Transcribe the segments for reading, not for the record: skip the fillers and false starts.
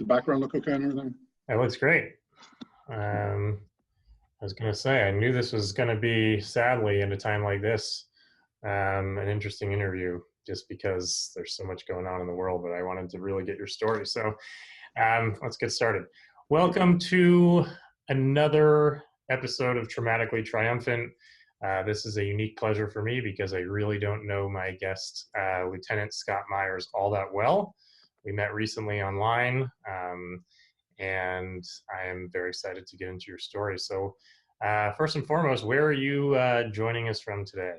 the background look okay and everything? That looks great. I was going to say, I knew this was going to be, sadly, in a time like this, an interesting interview, just because there's so much going on in the world, but I wanted to really get your story. So let's get started. Welcome to another episode of Traumatically, Triumphant. This is a unique pleasure for me because I really don't know my guest, Lieutenant Scott Myers, all that well. We met recently online, and I am very excited to get into your story. So first and foremost, where are you joining us from today?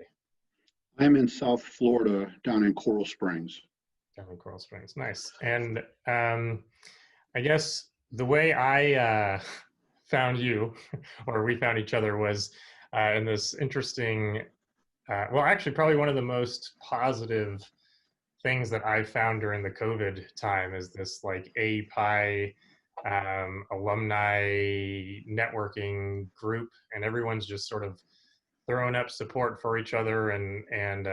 I'm in South Florida, down in Coral Springs. Down in Coral Springs, nice. And I guess the way I found you, or we found each other, was in this interesting, well, actually probably one of the most positive things that I found during the COVID time is this like API alumni networking group, and everyone's just sort of throwing up support for each other. And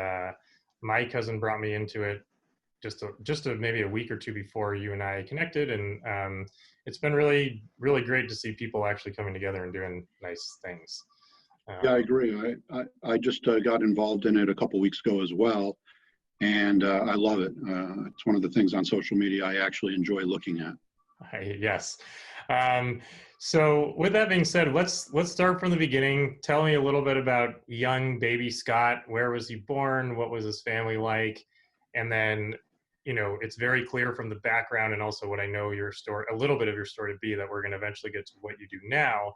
my cousin brought me into it just maybe a week or two before you and I connected, and it's been really great to see people actually coming together and doing nice things. Yeah, I agree. I just got involved in it a couple weeks ago as well, and I love it. It's one of the things on social media I actually enjoy looking at. Yes. So with that being said, let's start from the beginning. Tell me a little bit about young baby Scott. Where was he born? What was his family like? And then, you know, it's very clear from the background and also what I know your story, a little bit of your story to be, that we're going to eventually get to what you do now.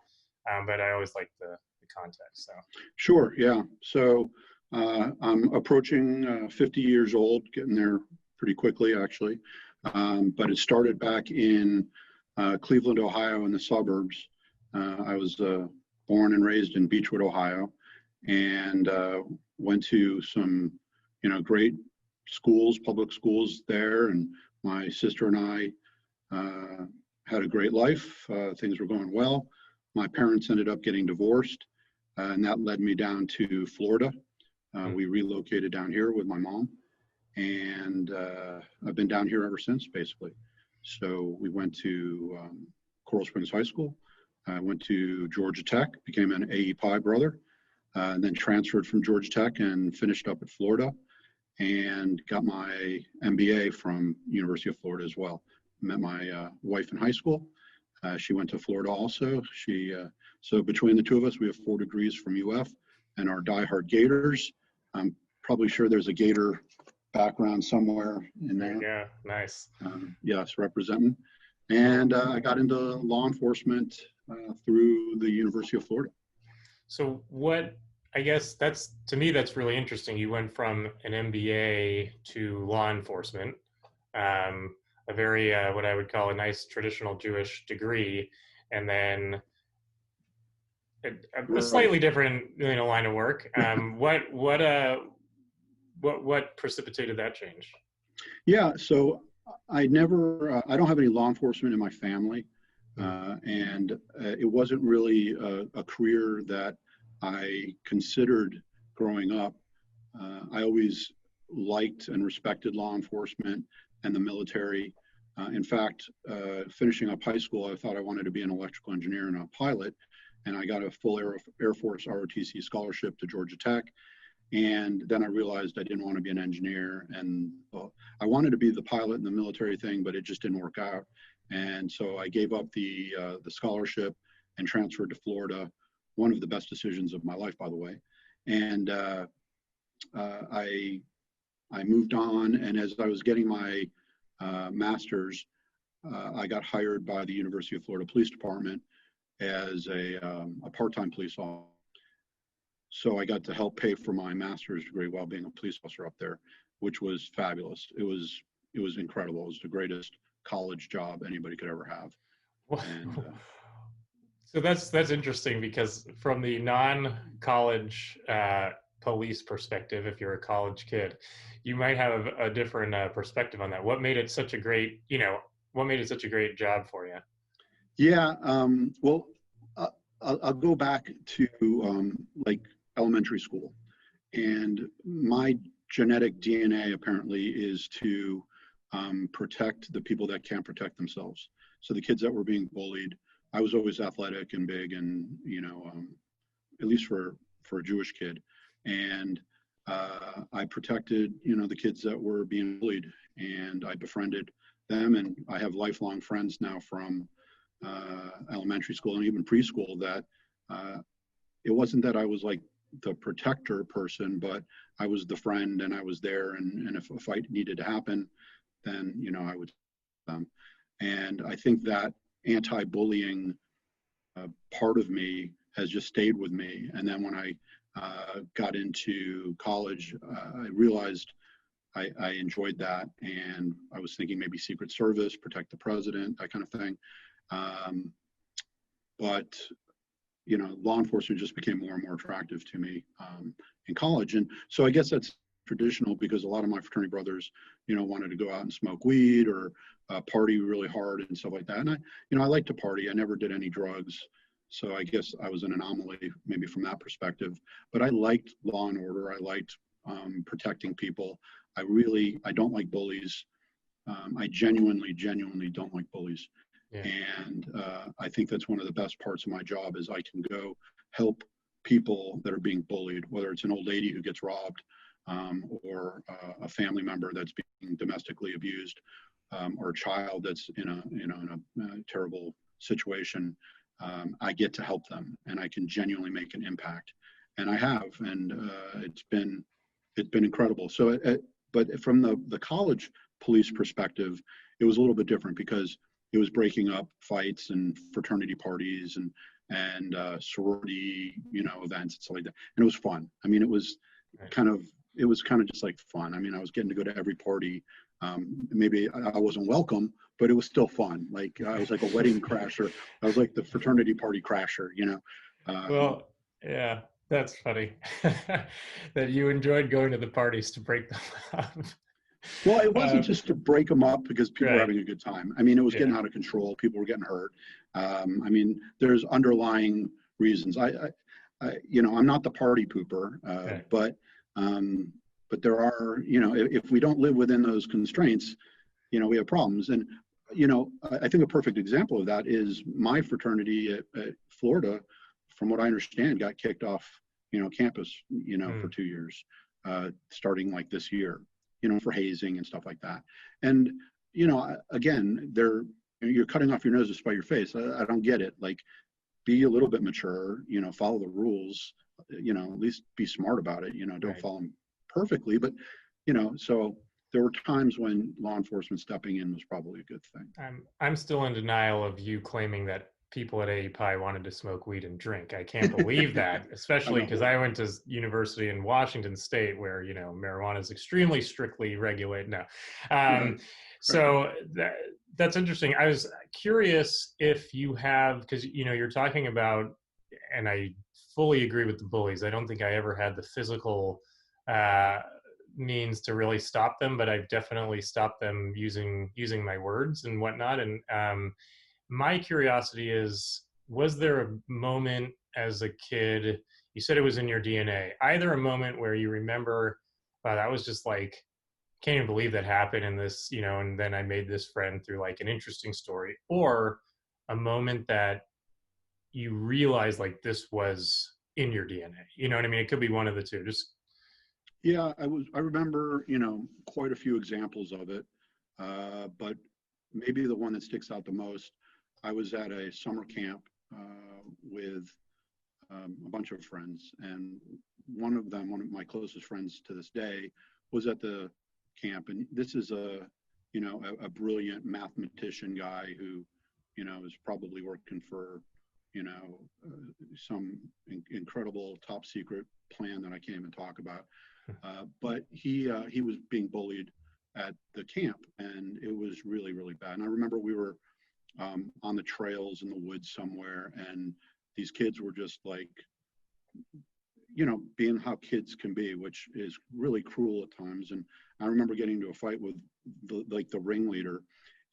But I always like the context. So. Sure. Yeah. So I'm approaching 50 years old, getting there pretty quickly, actually. But it started back in Cleveland, Ohio, in the suburbs. I was born and raised in Beechwood, Ohio, and went to some, great schools, public schools there. And my sister and I had a great life. Things were going well. My parents ended up getting divorced, and that led me down to Florida. We relocated down here with my mom. And I've been down here ever since, basically. So we went to Coral Springs High School. I went to Georgia Tech, became an AEPI brother, and then transferred from Georgia Tech and finished up at Florida and got my MBA from University of Florida as well. Met my wife in high school. She went to Florida also. So between the two of us, we have 4 degrees from UF and are diehard Gators. I'm probably sure there's a Gator background somewhere in there. Yeah, nice. Yes, representing. And I got into law enforcement through the University of Florida. So I guess to me, that's really interesting. You went from an MBA to law enforcement, a very, what I would call a nice traditional Jewish degree, and then a slightly different, line of work. What precipitated that change? Yeah, so I don't have any law enforcement in my family, and it wasn't really a career that I considered growing up. I always liked and respected law enforcement and the military. In fact, finishing up high school, I thought I wanted to be an electrical engineer and a pilot, and I got a full Air Force ROTC scholarship to Georgia Tech. And then I realized I didn't want to be an engineer, and I wanted to be the pilot in the military thing, but it just didn't work out. And so I gave up the scholarship and transferred to Florida. One of the best decisions of my life, by the way. And I moved on, and as I was getting my master's, I got hired by the University of Florida Police Department as a part-time police officer. So I got to help pay for my master's degree while being a police officer up there, which was fabulous. It was incredible. It was the greatest college job anybody could ever have. And, so that's interesting, because from the non-college police perspective, if you're a college kid, you might have a different perspective on that. What made it such a great, what made it such a great job for you? Yeah, well, I'll go back to like elementary school, and my genetic DNA apparently is to protect the people that can't protect themselves. So the kids that were being bullied, I was always athletic and big, and at least for a Jewish kid, and I protected the kids that were being bullied, and I befriended them, and I have lifelong friends now from elementary school and even preschool that it wasn't that I was like the protector person, but I was the friend, and I was there, and if a fight needed to happen, then I would. And I think that anti-bullying part of me has just stayed with me. And then when I got into college, I realized I enjoyed that, and I was thinking maybe Secret Service, protect the president, that kind of thing. But law enforcement just became more and more attractive to me in college, and so I guess that's traditional because a lot of my fraternity brothers, wanted to go out and smoke weed or party really hard and stuff like that. And I like to party. I never did any drugs. So I guess I was an anomaly maybe from that perspective, but I liked law and order. I liked protecting people. I don't like bullies. I genuinely don't like bullies. Yeah. And I think that's one of the best parts of my job is I can go help people that are being bullied, whether it's an old lady who gets robbed or a family member that's being domestically abused or a child that's in a terrible situation. I get to help them, and I can genuinely make an impact, and I have, and it's been incredible. So, but from the college police perspective, it was a little bit different because it was breaking up fights and fraternity parties and sorority, events and stuff like that, and it was fun. I mean, it was kind of just like fun. I mean, I was getting to go to every party. Maybe I wasn't welcome, but it was still fun. Like I was like a wedding crasher. I was like the fraternity party crasher, Well, yeah, that's funny that you enjoyed going to the parties to break them up. Well, it wasn't just to break them up because people were having a good time. I mean, it was getting out of control. People were getting hurt. I mean, there's underlying reasons. I'm not the party pooper, but there are, if we don't live within those constraints, we have problems. And, I think a perfect example of that is my fraternity at Florida, from what I understand, got kicked off, campus, for 2 years, starting like this year, for hazing and stuff like that. And, again, you're cutting off your nose to spite your face. I don't get it. Like, be a little bit mature, follow the rules, at least be smart about it, don't follow them perfectly, but so there were times when law enforcement stepping in was probably a good thing. I'm still in denial of you claiming that people at AEPI wanted to smoke weed and drink. I can't believe that, especially because I went to university in Washington State where, marijuana is extremely strictly regulated now. So that's interesting. I was curious if you have, because, you're talking about, and I fully agree with the bullies. I don't think I ever had the physical means to really stop them, but I've definitely stopped them using my words and whatnot. And my curiosity is, was there a moment as a kid, you said it was in your DNA, either a moment where you remember, wow, that was just like, can't even believe that happened in this, and then I made this friend through like an interesting story, or a moment that you realize like this was in your DNA, you know what I mean? It could be one of the two. Just Yeah, I remember, quite a few examples of it, but maybe the one that sticks out the most, I was at a summer camp with a bunch of friends, and one of my closest friends to this day, was at the camp, and this is a brilliant mathematician guy who, is probably working for, some incredible top secret plan that I can't even talk about. But he was being bullied at the camp, and it was really, really bad. And I remember we were on the trails in the woods somewhere, and these kids were just like, being how kids can be, which is really cruel at times. And I remember getting into a fight with the ringleader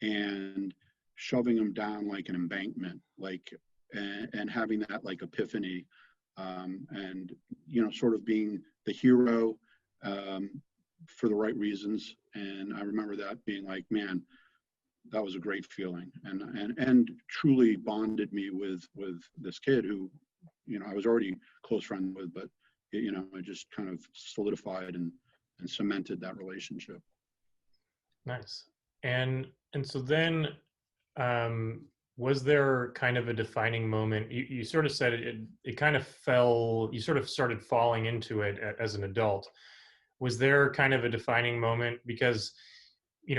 and shoving him down like an embankment, and having that like epiphany, and sort of being the hero, for the right reasons. And I remember that being like, man, that was a great feeling, and truly bonded me with this kid who, I was already close friend with, but it just kind of solidified and cemented that relationship. Nice. And so then, was there kind of a defining moment? You sort of said it kind of fell, you sort of started falling into it as an adult. Was there kind of a defining moment? Because,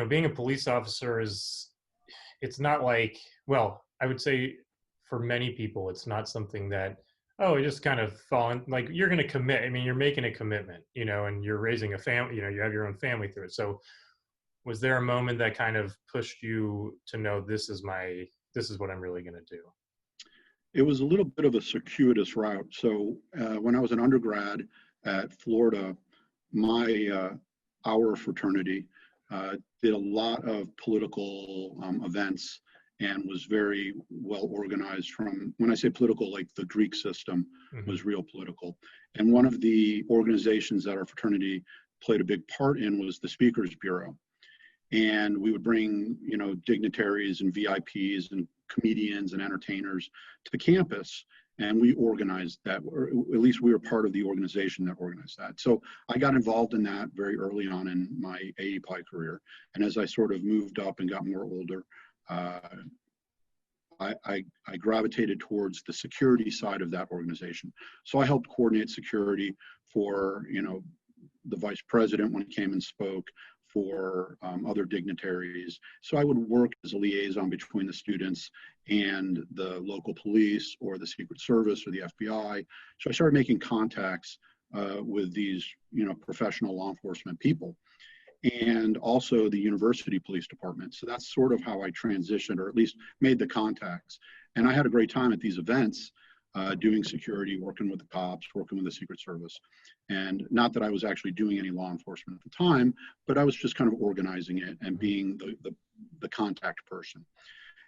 being a police officer it's not like, well, I would say for many people, it's not something that, oh, it just kind of fallen, like you're going to commit. I mean, you're making a commitment, and you're raising a family, you have your own family through it. So was there a moment that kind of pushed you to know this is what I'm really going to do? It was a little bit of a circuitous route. So when I was an undergrad at Florida, my our fraternity did a lot of political events and was very well organized. From when I say political, like the Greek system was real political. And one of the organizations that our fraternity played a big part in was the Speakers Bureau. And we would bring, dignitaries and VIPs and comedians and entertainers to campus, and we organized that, or at least we were part of the organization that organized that. So I got involved in that very early on in my AEPI career. And as I sort of moved up and got more older, I gravitated towards the security side of that organization. So I helped coordinate security for, the vice president when he came and spoke, for other dignitaries. So I would work as a liaison between the students and the local police or the Secret Service or the FBI. So I started making contacts with these, professional law enforcement people, and also the university police department. So that's sort of how I transitioned, or at least made the contacts. And I had a great time at these events, doing security, working with the cops, working with the Secret Service. And not that I was actually doing any law enforcement at the time, but I was just kind of organizing it and being the contact person.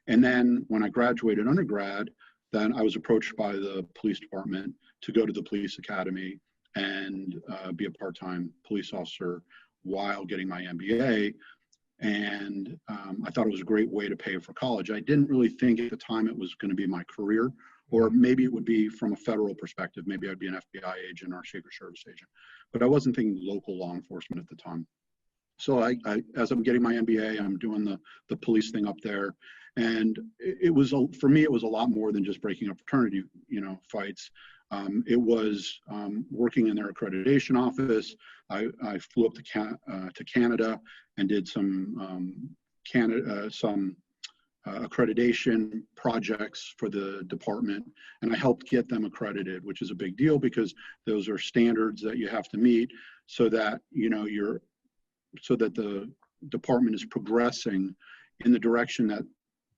And then when I graduated undergrad, then I was approached by the police department to go to the police academy and be a part-time police officer while getting my MBA. And I thought it was a great way to pay for college. I didn't really think at the time it was going to be my career, or maybe it would be from a federal perspective. Maybe I'd be an FBI agent or a Secret Service agent, but I wasn't thinking local law enforcement at the time. So I as I'm getting my MBA, I'm doing the police thing up there. And it was, for me, it was a lot more than just breaking up fraternity, fights. It was working in their accreditation office. I flew up to Canada and did some accreditation projects for the department, and I helped get them accredited, which is a big deal because those are standards that you have to meet so that so that the department is progressing in the direction that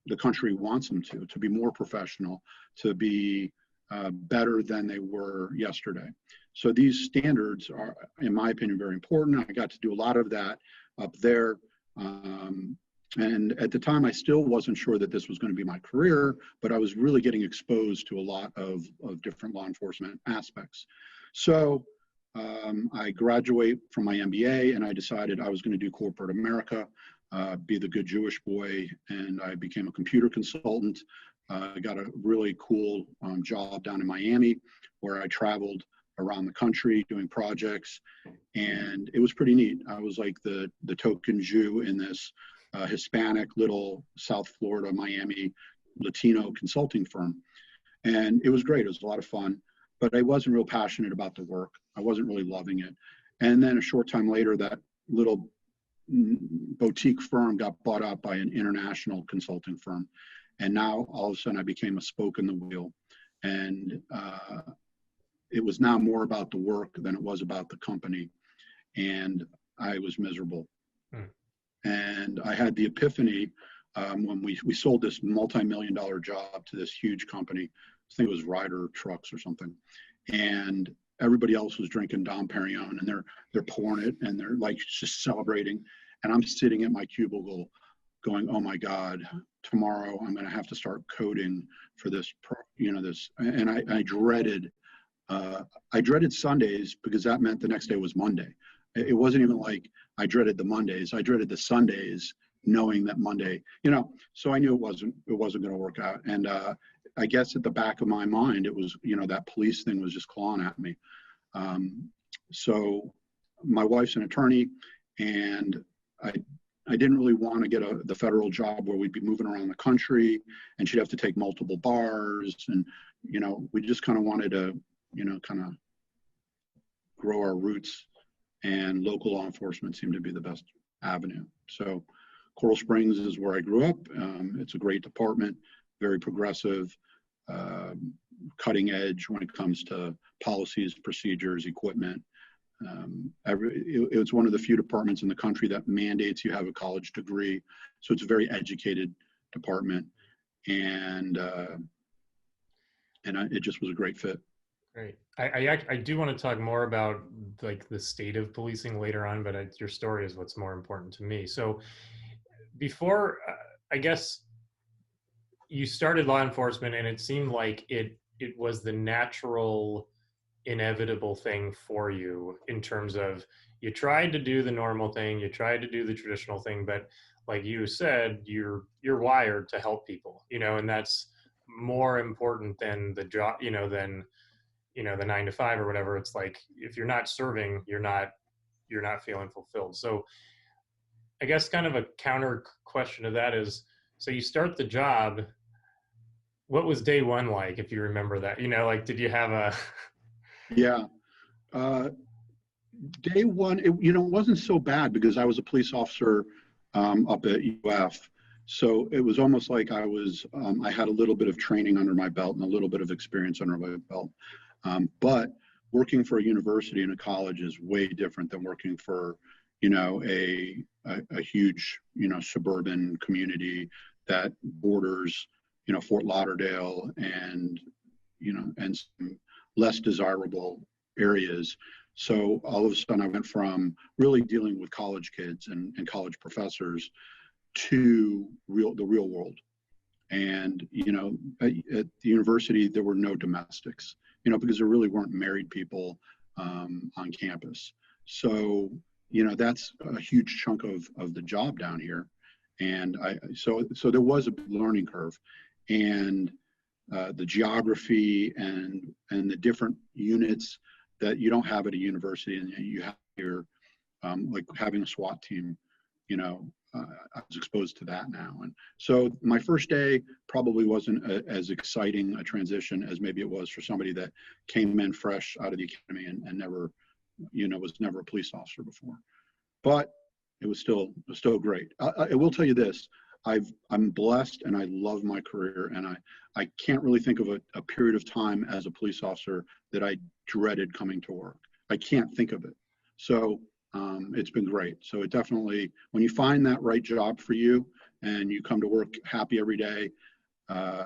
the country wants them to be more professional, to be better than they were yesterday. So these standards are, in my opinion, very important. I got to do a lot of that up there. And at the time, I still wasn't sure that this was going to be my career, but I was really getting exposed to a lot of different law enforcement aspects. So I graduate from my MBA, and I decided I was going to do corporate America, be the good Jewish boy, and I became a computer consultant. I got a really cool job down in Miami where I traveled around the country doing projects, and it was pretty neat. I was like the token Jew in this Hispanic little South Florida, Miami Latino consulting firm. And it was great. It was a lot of fun, but I wasn't real passionate about the work. I wasn't really loving it. And then a short time later, that little boutique firm got bought out by an international consulting firm. And now all of a sudden I became a spoke in the wheel. And it was now more about the work than it was about the company. And I was miserable. And I had the epiphany when we sold this multi-million-dollar job to this huge company. I think it was Ryder Trucks or something. And everybody else was drinking Dom Perignon, and they're pouring it, and they're like just celebrating. And I'm sitting at my cubicle going, oh my God, tomorrow I'm going to have to start coding for this, this. And I dreaded Sundays because that meant the next day was Monday. It wasn't even like I dreaded the Mondays. I dreaded the Sundays, knowing that Monday, so I knew it wasn't going to work out. And I guess at the back of my mind, it was, that police thing was just clawing at me. So my wife's an attorney, and I didn't really want to get the federal job where we'd be moving around the country and she'd have to take multiple bars. And, we just kind of wanted to, kind of grow our roots, and local law enforcement seemed to be the best avenue. So Coral Springs is where I grew up. It's a great department, very progressive, cutting edge when it comes to policies, procedures, equipment. It's one of the few departments in the country that mandates you have a college degree. So it's a very educated department, and it just was a great fit. Great. I do want to talk more about like the state of policing later on, but your story is what's more important to me. So before, I guess you started law enforcement, and it seemed like it was the natural, inevitable thing for you in terms of you tried to do the normal thing, you tried to do the traditional thing, but like you said, you're wired to help people, and that's more important than the job, than the 9 to 5 or whatever. It's like if you're not serving, you're not feeling fulfilled. So I guess kind of a counter question to that is, so you start the job, what was day one like, if you remember that? Like, did you have a Yeah. Day one, it wasn't so bad because I was a police officer up at UF. So it was almost like I had a little bit of training under my belt and a little bit of experience under my belt. But working for a university and a college is way different than working for, a huge, suburban community that borders, Fort Lauderdale and, and some less desirable areas. So all of a sudden I went from really dealing with college kids and college professors to the real world. And, at the university, there were no domestics, because there really weren't married people on campus. So, that's a huge chunk of the job down here. And so there was a big learning curve, and the geography and the different units that you don't have at a university, and you have here, like having a SWAT team, I was exposed to that now. And so my first day probably wasn't as exciting a transition as maybe it was for somebody that came in fresh out of the academy and never, was never a police officer before. But it was still great. I will tell you this, I'm blessed and I love my career, and I can't really think of a period of time as a police officer that I dreaded coming to work. I can't think of it. So it's been great. So it definitely, when you find that right job for you and you come to work happy every day,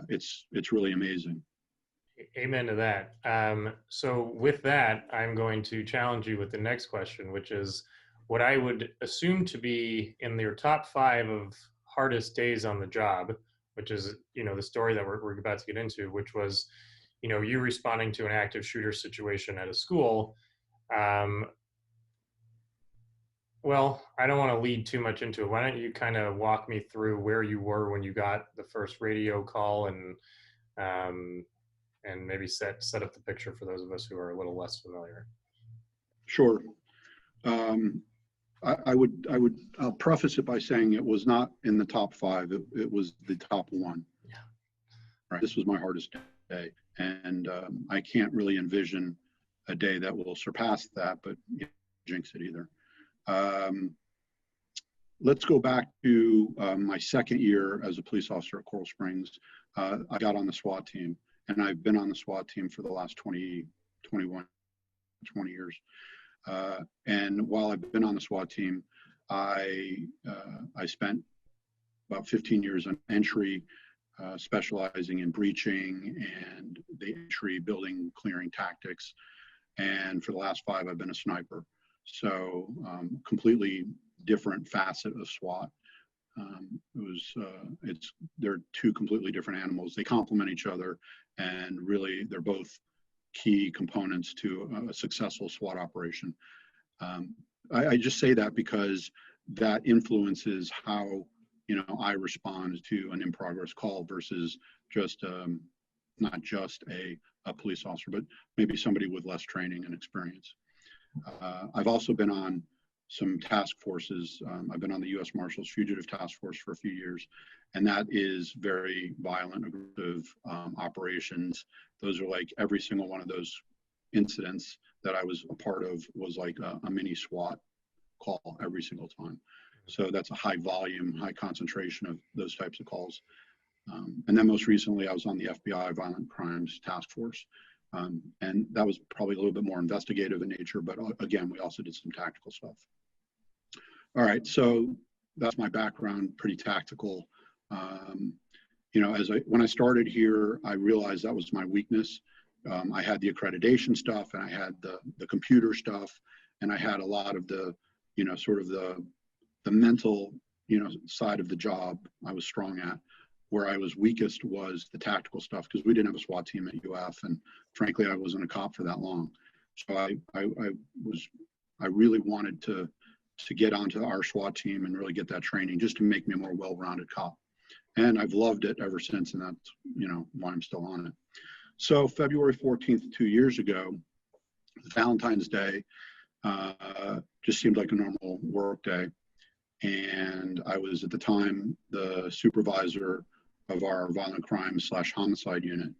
it's really amazing. Amen to that. So with that, I'm going to challenge you with the next question, which is what I would assume to be in your top 5 of hardest days on the job, which is, the story that we're about to get into, which was, you responding to an active shooter situation at a school. Well, I don't want to lead too much into it. Why don't you kind of walk me through where you were when you got the first radio call, and maybe set up the picture for those of us who are a little less familiar. Sure. I'll preface it by saying it was not in the top 5. It was the top 1. Yeah. Right. This was my hardest day, and I can't really envision a day that will surpass that, but jinx it either. Let's go back to my second year as a police officer at Coral Springs. I got on the SWAT team, and I've been on the SWAT team for the last 20 years. And while I've been on the SWAT team, I spent about 15 years on entry, specializing in breaching and the entry, building, clearing tactics. And for the last 5, I've been a sniper. So completely different facet of SWAT. They're 2 completely different animals. They complement each other, and really they're both key components to a successful SWAT operation. I just say that because that influences how, I respond to an in progress call versus just, not just a police officer, but maybe somebody with less training and experience. I've also been on some task forces. I've been on the U.S. Marshals Fugitive Task Force for a few years, and that is very violent, aggressive operations. Those are like every single one of those incidents that I was a part of was like a mini SWAT call every single time. So that's a high volume, high concentration of those types of calls. And then most recently, I was on the FBI Violent Crimes Task Force. And that was probably a little bit more investigative in nature, but again, we also did some tactical stuff. All right, so that's my background, pretty tactical. When I started here, I realized that was my weakness. I had the accreditation stuff, and I had the computer stuff, and I had a lot of the, sort of the mental, side of the job I was strong at. Where I was weakest was the tactical stuff, because we didn't have a SWAT team at UF, and frankly, I wasn't a cop for that long. So I really wanted to get onto our SWAT team and really get that training, just to make me a more well-rounded cop. And I've loved it ever since, and that's, why I'm still on it. So February 14th, 2 years ago, Valentine's Day, just seemed like a normal work day. And I was at the time the supervisor of our violent crime / homicide unit.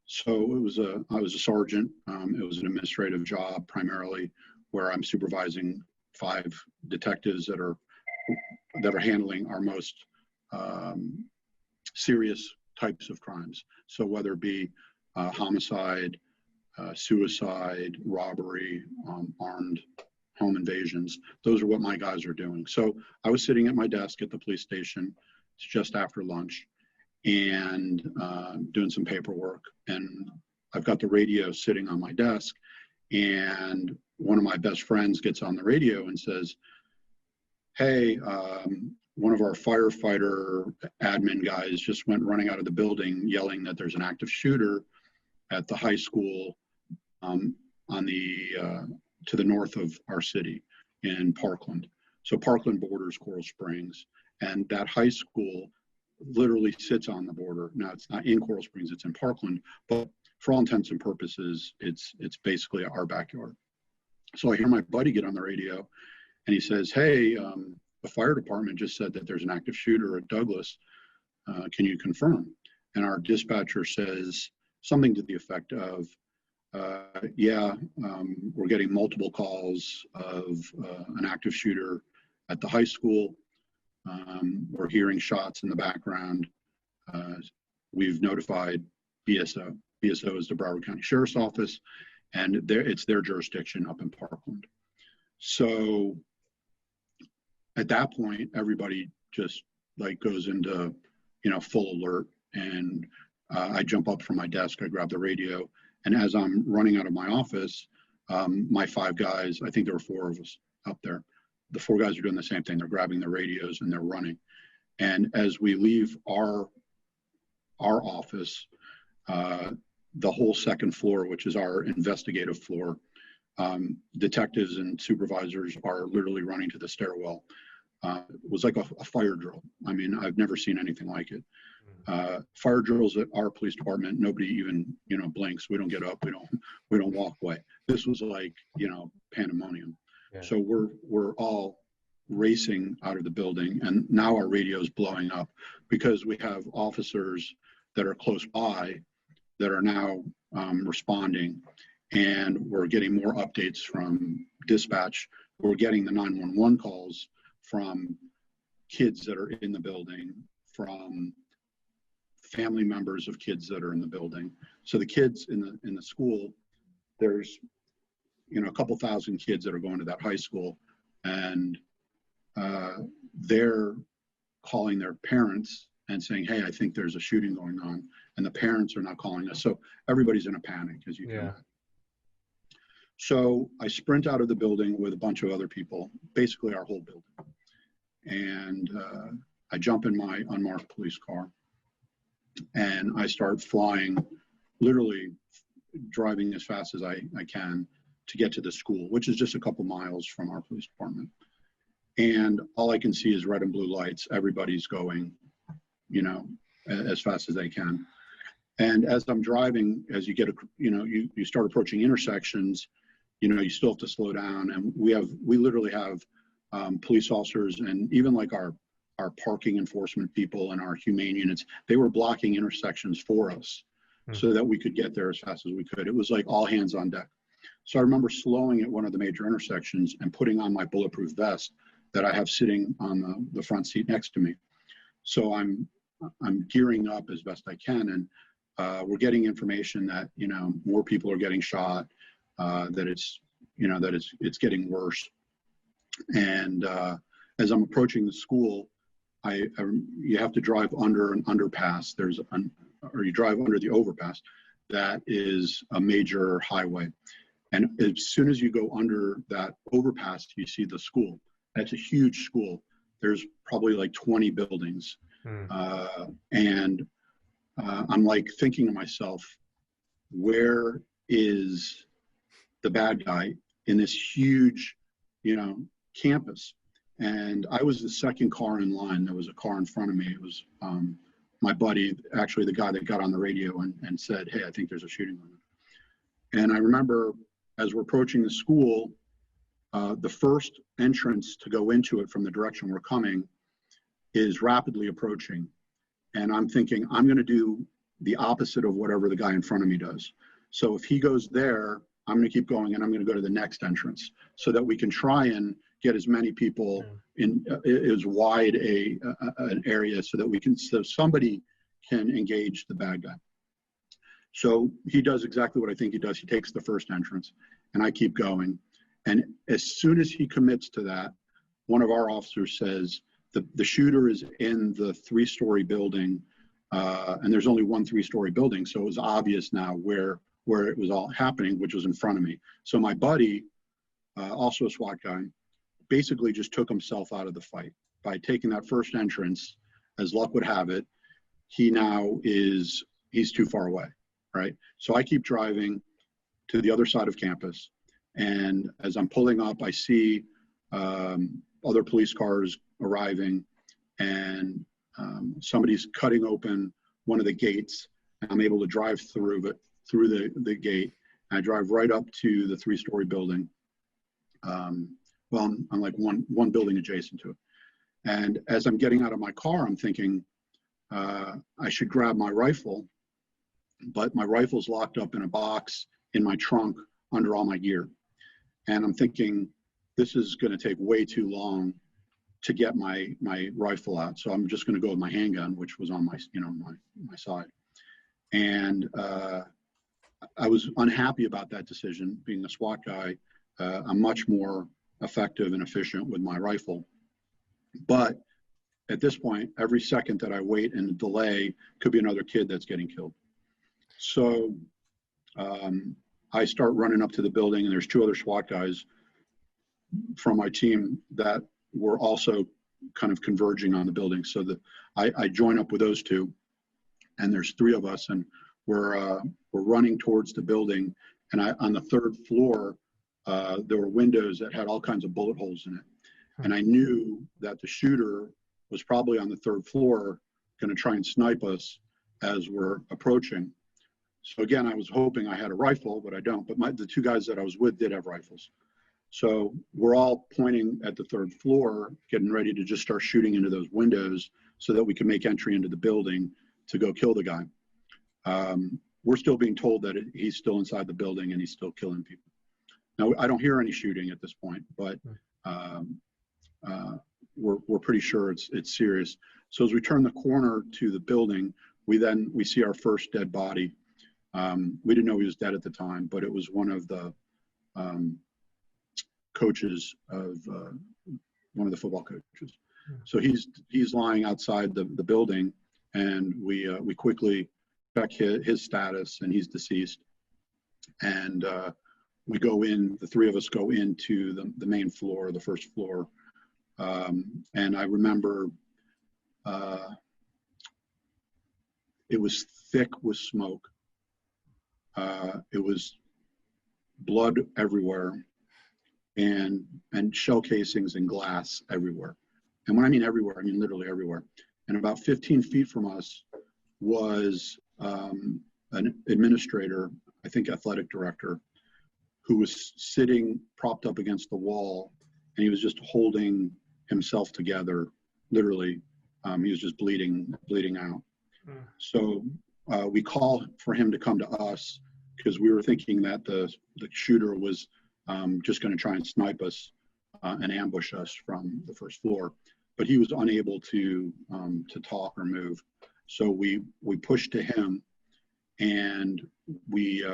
So I was a sergeant. It was an administrative job primarily, where I'm supervising 5 detectives that are handling our most serious types of crimes. So whether it be homicide, suicide, robbery, armed home invasions, those are what my guys are doing. So I was sitting at my desk at the police station. It's just after lunch, and doing some paperwork, and I've got the radio sitting on my desk, and one of my best friends gets on the radio and says, hey, one of our firefighter admin guys just went running out of the building yelling that there's an active shooter at the high school to the north of our city in Parkland. So Parkland borders Coral Springs, and that high school literally sits on the border. Now, it's not in Coral Springs, it's in Parkland, but for all intents and purposes, it's basically our backyard. So I hear my buddy get on the radio, and he says, hey, the fire department just said that there's an active shooter at Douglas. Can you confirm? And our dispatcher says something to the effect of, we're getting multiple calls of an active shooter at the high school. We're hearing shots in the background. We've notified BSO. BSO is the Broward County Sheriff's Office, and it's their jurisdiction up in Parkland. So at that point, everybody just like goes into, full alert, and I jump up from my desk, I grab the radio, and as I'm running out of my office, my 5 guys, I think there were 4 of us up there, the 4 guys are doing the same thing. They're grabbing their radios and they're running. And as we leave our office, the whole second floor, which is our investigative floor, detectives and supervisors are literally running to the stairwell. It was like a fire drill. I mean, I've never seen anything like it. Fire drills at our police department, nobody even, blinks. We don't get up. We don't walk away. This was like, pandemonium. Yeah. So we're all racing out of the building, and now our radio is blowing up because we have officers that are close by that are now responding, and we're getting more updates from dispatch. We're getting the 911 calls from kids that are in the building, from family members of kids that are in the building. So the kids in the school, there's a couple thousand kids that are going to that high school, and they're calling their parents and saying, hey, I think there's a shooting going on, and the parents are not calling us. So everybody's in a panic, as you can imagine. So I sprint out of the building with a bunch of other people, basically our whole building, and I jump in my unmarked police car, and I start flying, literally driving as fast as I can to get to the school, which is just a couple miles from our police department. And all I can see is red and blue lights. Everybody's going, you know, as fast as they can. And as I'm driving, as you get, you start approaching intersections, you know, you still have to slow down. And we literally have police officers, and even like our parking enforcement people and our humane units, they were blocking intersections for us so that we could get there as fast as we could. It was like all hands on deck. So I remember slowing at one of the major intersections and putting on my bulletproof vest that I have sitting on the front seat next to me. So I'm gearing up as best I can, and we're getting information that, you know, more people are getting shot, that it's getting worse. And as I'm approaching the school, you have to drive under an underpass. Or you drive under the overpass. That is a major highway. And as soon as you go under that overpass, you see the school. That's a huge school. There's probably like 20 buildings. And I'm like thinking to myself, where is the bad guy in this huge, you know, campus? And I was the second car in line. There was a car in front of me. It was my buddy, actually the guy that got on the radio and said, hey, I think there's a shooting on it. And I remember as we're approaching the school, the first entrance to go into it from the direction we're coming is rapidly approaching. And I'm thinking, I'm going to do the opposite of whatever the guy in front of me does. So if he goes there, I'm going to keep going, and I'm going to go to the next entrance so that we can try and get as many people in as wide an area so somebody can engage the bad guy. So he does exactly what I think he does. He takes the first entrance, and I keep going. And as soon as he commits to that, one of our officers says, the shooter is in the 3-story building, and there's only one 3-story building, so it was obvious now where it was all happening, which was in front of me. So my buddy, also a SWAT guy, basically just took himself out of the fight by taking that first entrance. As luck would have it, he's too far away, right? So I keep driving to the other side of campus, and as I'm pulling up, I see other police cars arriving, and somebody's cutting open one of the gates, and I'm able to drive through the gate. And I drive right up to the 3-story building. I'm like one building adjacent to it. And as I'm getting out of my car, I'm thinking I should grab my rifle, but my rifle's locked up in a box in my trunk under all my gear. And I'm thinking, this is going to take way too long to get my rifle out. So I'm just going to go with my handgun, which was on my side. And I was unhappy about that decision. Being a SWAT guy, I'm much more effective and efficient with my rifle. But at this point, every second that I wait and delay could be another kid that's getting killed. So I start running up to the building, and there's 2 other SWAT guys from my team that were also kind of converging on the building. So I join up with those 2, and there's 3 of us, and we're running towards the building. And on the 3rd floor, there were windows that had all kinds of bullet holes in it. And I knew that the shooter was probably on the 3rd floor going to try and snipe us as we're approaching. So again, I was hoping I had a rifle, but I don't. But the 2 guys that I was with did have rifles. So we're all pointing at the 3rd floor, getting ready to just start shooting into those windows so that we can make entry into the building to go kill the guy. We're still being told that he's still inside the building and he's still killing people. Now, I don't hear any shooting at this point, but we're pretty sure it's serious. So as we turn the corner to the building, we see our first dead body. We didn't know he was dead at the time, but it was one of the coaches of one of the football coaches. So he's lying outside the building, and we quickly check his status, and he's deceased. And we go in, the 3 of us go into the main floor, the 1st floor. And I remember it was thick with smoke. It was blood everywhere, and shell casings and glass everywhere. And when I mean everywhere, I mean literally everywhere. And about 15 feet from us was an administrator, I think athletic director, who was sitting propped up against the wall, and he was just holding himself together, literally. He was just bleeding out. So we called for him to come to us because we were thinking that the shooter was just going to try and snipe us and ambush us from the first floor, but he was unable to talk or move. So we pushed to him, and we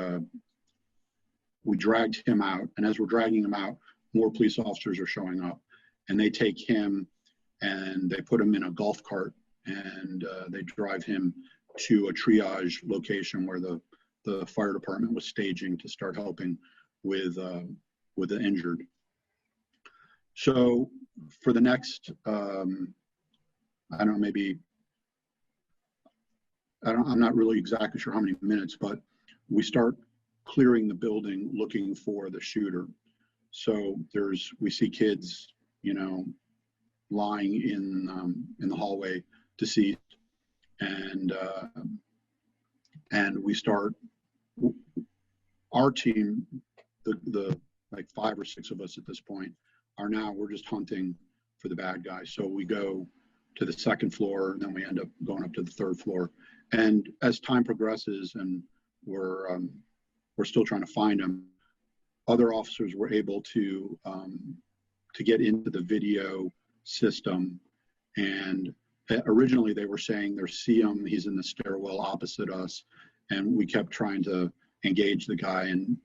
dragged him out. And as we're dragging him out, more police officers are showing up, and they take him and they put him in a golf cart, and they drive him to a triage location where the fire department was staging to start helping with the injured. So for the next, I don't know, maybe, I'm not really exactly sure how many minutes, but we start clearing the building looking for the shooter. So we see kids, lying in the hallway deceased, and we start, our team, the like 5 or 6 of us at this point we're just hunting for the bad guy. So we go to the 2nd floor, and then we end up going up to the 3rd floor. And as time progresses and we're still trying to find him, other officers were able to get into the video system. And originally they were saying they see him, he's in the stairwell opposite us, and we kept trying to engage the guy, and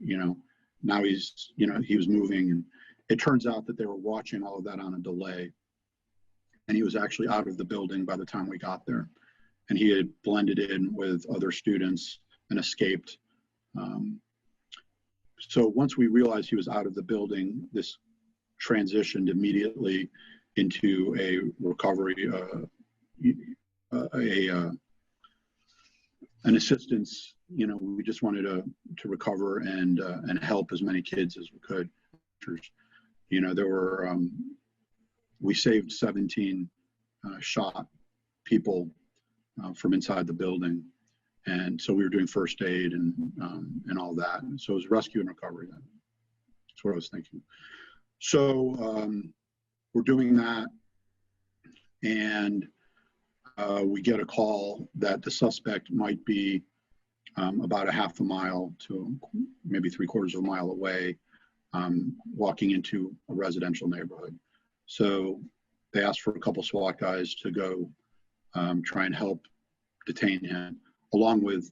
now he was moving, and it turns out that they were watching all of that on a delay, and he was actually out of the building by the time we got there, and he had blended in with other students and escaped. So once we realized he was out of the building, this transitioned immediately into a recovery, an assistance. We just wanted to recover and help as many kids as we could. There were, we saved 17 shot people from inside the building. And so we were doing first aid and all that. And so it was rescue and recovery then. That's what I was thinking. So we're doing that, and we get a call that the suspect might be about a half a mile to maybe 3/4 of a mile away, walking into a residential neighborhood. So they asked for a couple SWAT guys to go try and help detain him, along with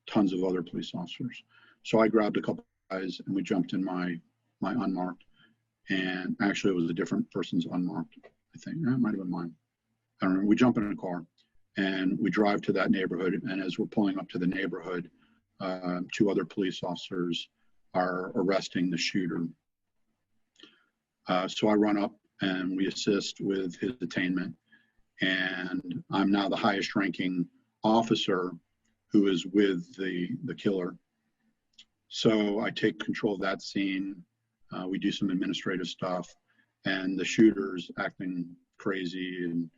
tons of other police officers. So I grabbed a couple guys, and we jumped in my unmarked, and actually it was a different person's unmarked, I think. It might have been mine. I don't remember. We jump in a car, and we drive to that neighborhood, and as we're pulling up to the neighborhood, 2 other police officers are arresting the shooter. So I run up, and we assist with his detainment, and I'm now the highest ranking officer who is with the killer. So I take control of that scene. We do some administrative stuff, and the shooter's acting crazy, and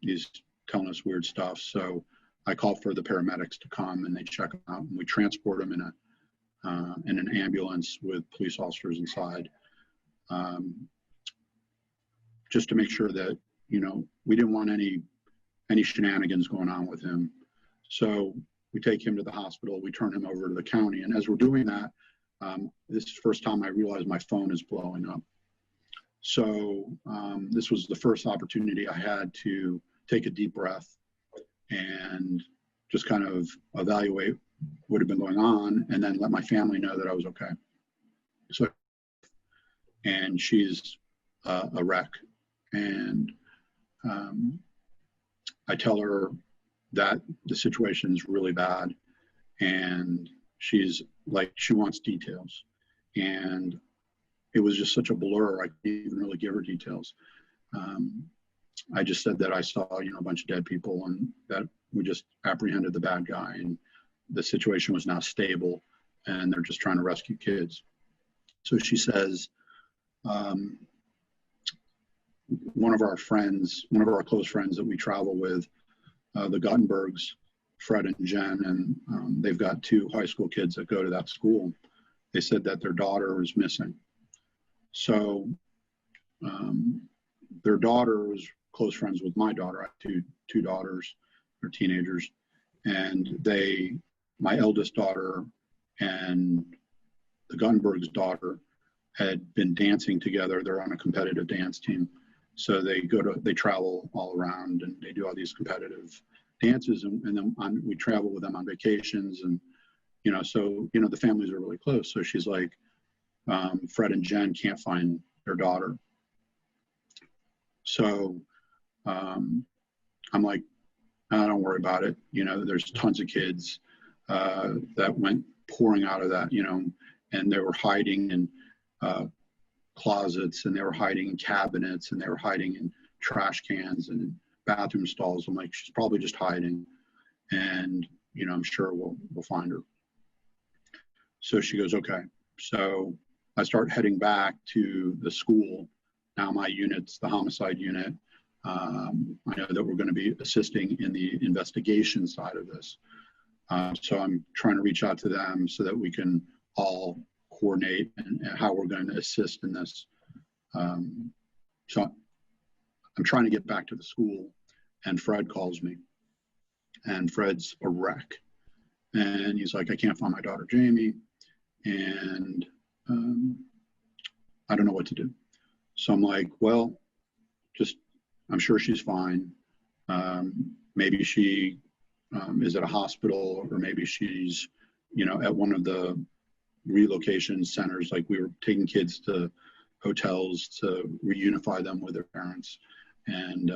he's telling us weird stuff. So I call for the paramedics to come, and they check him out, and we transport him in an ambulance with police officers inside, just to make sure that we didn't want any shenanigans going on with him. So we take him to the hospital, we turn him over to the county, and as we're doing that, this is the first time I realized my phone is blowing up. So this was the first opportunity I had to take a deep breath and just kind of evaluate what had been going on, and then let my family know that I was okay. So, and she's a wreck, and I tell her that the situation is really bad, and she's like, she wants details, and it was just such a blur. I couldn't even really give her details. I just said that I saw, a bunch of dead people, and that we just apprehended the bad guy, and the situation was now stable, and they're just trying to rescue kids. So she says, one of our close friends that we travel with, the Guttenbergs, Fred and Jen, and they've got 2 high school kids that go to that school. They said that their daughter is missing. So their daughter was close friends with my daughter. I have two daughters, they're teenagers, and my eldest daughter and the Guttenberg's daughter had been dancing together. They're on a competitive dance team. So they travel all around and they do all these competitive dances, and then we travel with them on vacations, and so the families are really close. So she's like, Fred and Jen can't find their daughter. So I'm like, don't worry about it. There's tons of kids that went pouring out of that, and they were hiding in closets, and they were hiding in cabinets, and they were hiding in trash cans and in bathroom stalls. I'm like, she's probably just hiding, and I'm sure we'll find her. So she goes, okay. So I start heading back to the school. Now my unit's the homicide unit. I know that we're going to be assisting in the investigation side of this. So I'm trying to reach out to them so that we can all coordinate and how we're going to assist in this. So I'm trying to get back to the school, and Fred calls me, and Fred's a wreck. And he's like, I can't find my daughter, Jamie, and I don't know what to do. So I'm like, well, I'm sure she's fine. Maybe she is at a hospital, or maybe she's, at one of the relocation centers. Like, we were taking kids to hotels to reunify them with their parents. And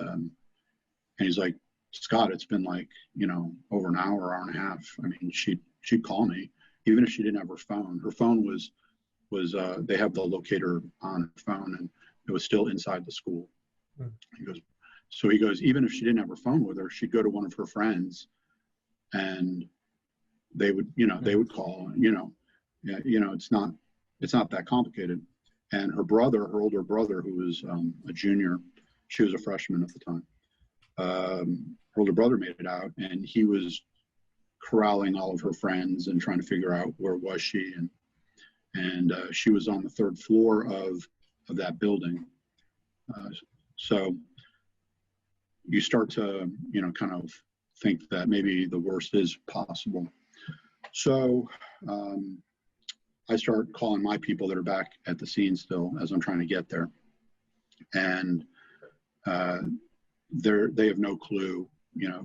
he's like, Scott, it's been like, over an hour and a half. I mean, she'd call me, even if she didn't have her phone. Her phone was they have the locator on her phone, and it was still inside the school. He goes, even if she didn't have her phone with her, she'd go to one of her friends, and they would call. It's not that complicated. And her older brother, who was a junior, she was a freshman at the time. Her older brother made it out, and he was corralling all of her friends and trying to figure out where was she, and she was on the 3rd floor of that building. So you start to, kind of think that maybe the worst is possible. So I start calling my people that are back at the scene still as I'm trying to get there. And they have no clue,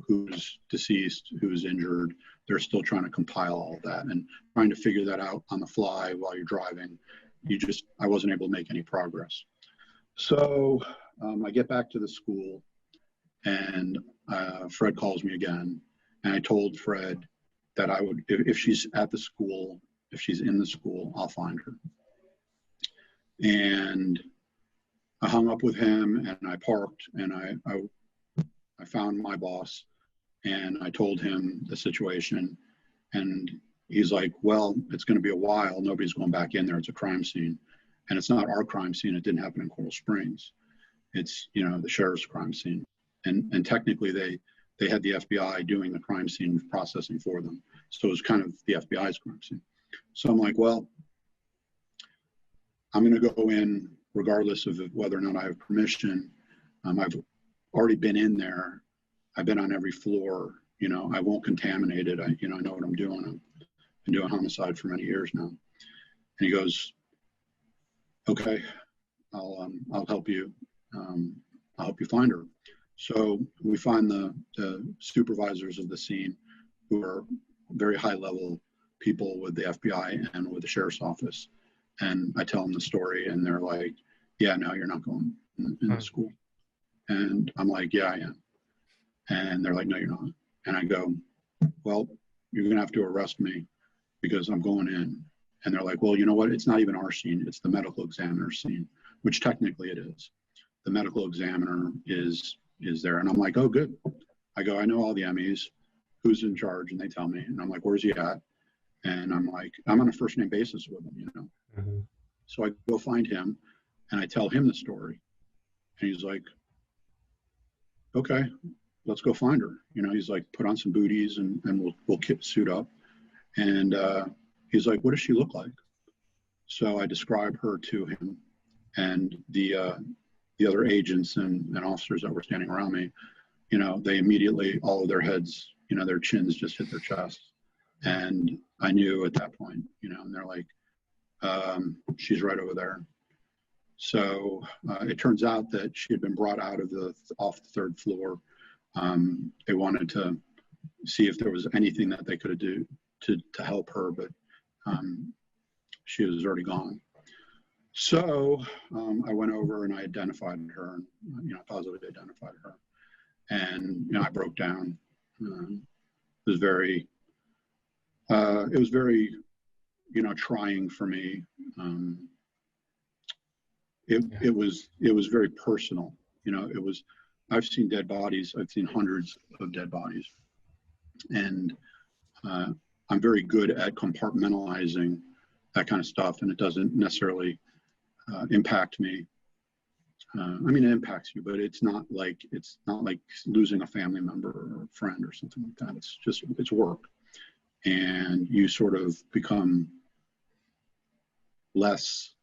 who's deceased, who's injured. They're still trying to compile all of that and trying to figure that out on the fly while you're driving. I wasn't able to make any progress. So I get back to the school, and Fred calls me again. And I told Fred that I would, if she's at the school, if she's in the school, I'll find her. And I hung up with him, and I parked, and I found my boss, and I told him the situation. And he's like, well, it's going to be a while. Nobody's going back in there. It's a crime scene. And it's not our crime scene. It didn't happen in Coral Springs. It's, the sheriff's crime scene. And technically they had the FBI doing the crime scene processing for them. So it was kind of the FBI's crime scene. So I'm like, well, I'm going to go in regardless of whether or not I have permission. I've already been in there. I've been on every floor. I won't contaminate it. I know what I'm doing. I've been doing homicide for many years now. And he goes, okay, I'll help you. I'll help you find her. So we find the supervisors of the scene, who are very high level people with the FBI and with the sheriff's office. And I tell them the story, and they're like, yeah, no, you're not going in the school. And I'm like, yeah, I am. And they're like, no, you're not. And I go, well, you're going to have to arrest me because I'm going in. And they're like, well, you know what? It's not even our scene. It's the medical examiner scene, which technically it is. The medical examiner is there. And I'm like, oh, good. I go, I know all the MEs. Who's in charge? And they tell me. And I'm like, where's he at? And I'm like, I'm on a first name basis with him, you know. Mhm. So I go find him and I tell him the story. And he's like, okay, let's go find her. You know, he's like, put on some booties and we'll suit up. And he's like, what does she look like? So I describe her to him, and the other agents and officers that were standing around me, you know, they immediately, all of their heads, you know, their chins just hit their chest. And I knew at that point, you know, and they're like, she's right over there. So it turns out that she had been brought out of off the third floor. They wanted to see if there was anything that they could do to help her, but she was already gone. So I went over and I identified her, and, you know, positively identified her, and, you know, I broke down. It was very, you know, trying for me. It was very personal. You know, I've seen dead bodies. I've seen hundreds of dead bodies, and I'm very good at compartmentalizing that kind of stuff, and it doesn't necessarily impact me. I mean, it impacts you, but it's not like losing a family member or a friend or something like that. It's work, and you sort of become less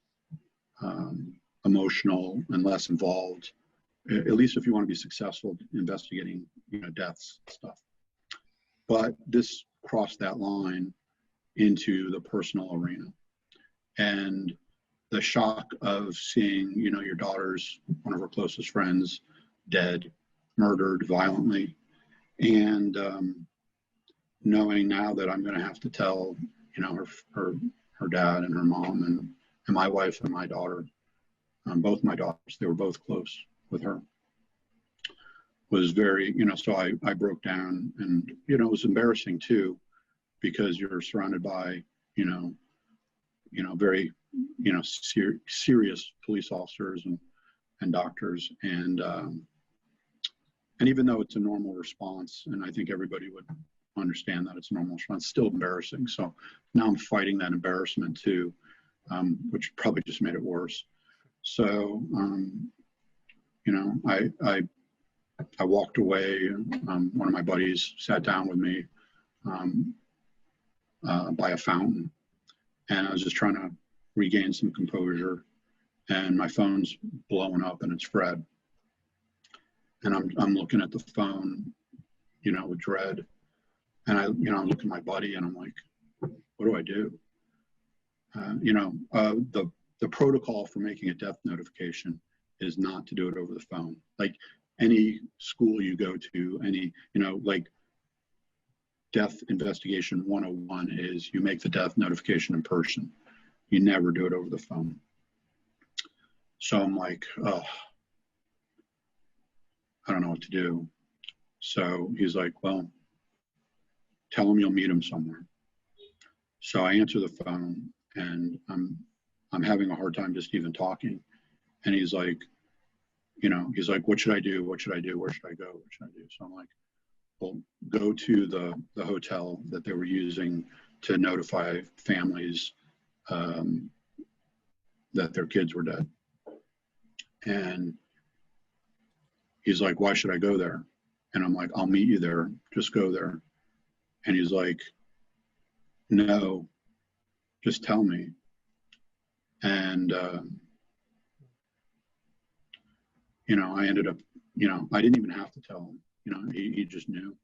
emotional and less involved. At least if you want to be successful investigating, you know, deaths stuff. But this crossed that line into the personal arena, and the shock of seeing, you know, your daughter's, one of her closest friends, dead, murdered violently, and knowing now that I'm going to have to tell, you know, her dad and her mom and my wife and my daughter, both my daughters, they were both close with her, was very, you know, so I broke down, and, you know, it was embarrassing too, because you're surrounded by, you know, very, you know, serious police officers and doctors, and even though it's a normal response, and I think everybody would understand that it's a normal response, it's still embarrassing. So now I'm fighting that embarrassment too, which probably just made it worse. So you know, I walked away. One of my buddies sat down with me by a fountain, and I was just trying to regain some composure, and my phone's blowing up, and it's Fred, and I'm looking at the phone, you know, with dread, and I look at my buddy, and I'm like, what do I do? You know, the protocol for making a death notification is not to do it over the phone. Like any school you go to, any, you know, like death investigation 101 is you make the death notification in person. You never do it over the phone. So I'm like, oh, I don't know what to do. So he's like, well, tell him you'll meet him somewhere. So I answer the phone, and I'm having a hard time just even talking. And he's like, you know, he's like, what should I do? What should I do? Where should I go? What should I do? So I'm like, well, go to the hotel that they were using to notify families that their kids were dead. And he's like, why should I go there? And I'm like, I'll meet you there. Just go there. And he's like, no, just tell me. And, you know, I ended up, you know, I didn't even have to tell him, you know, he just knew.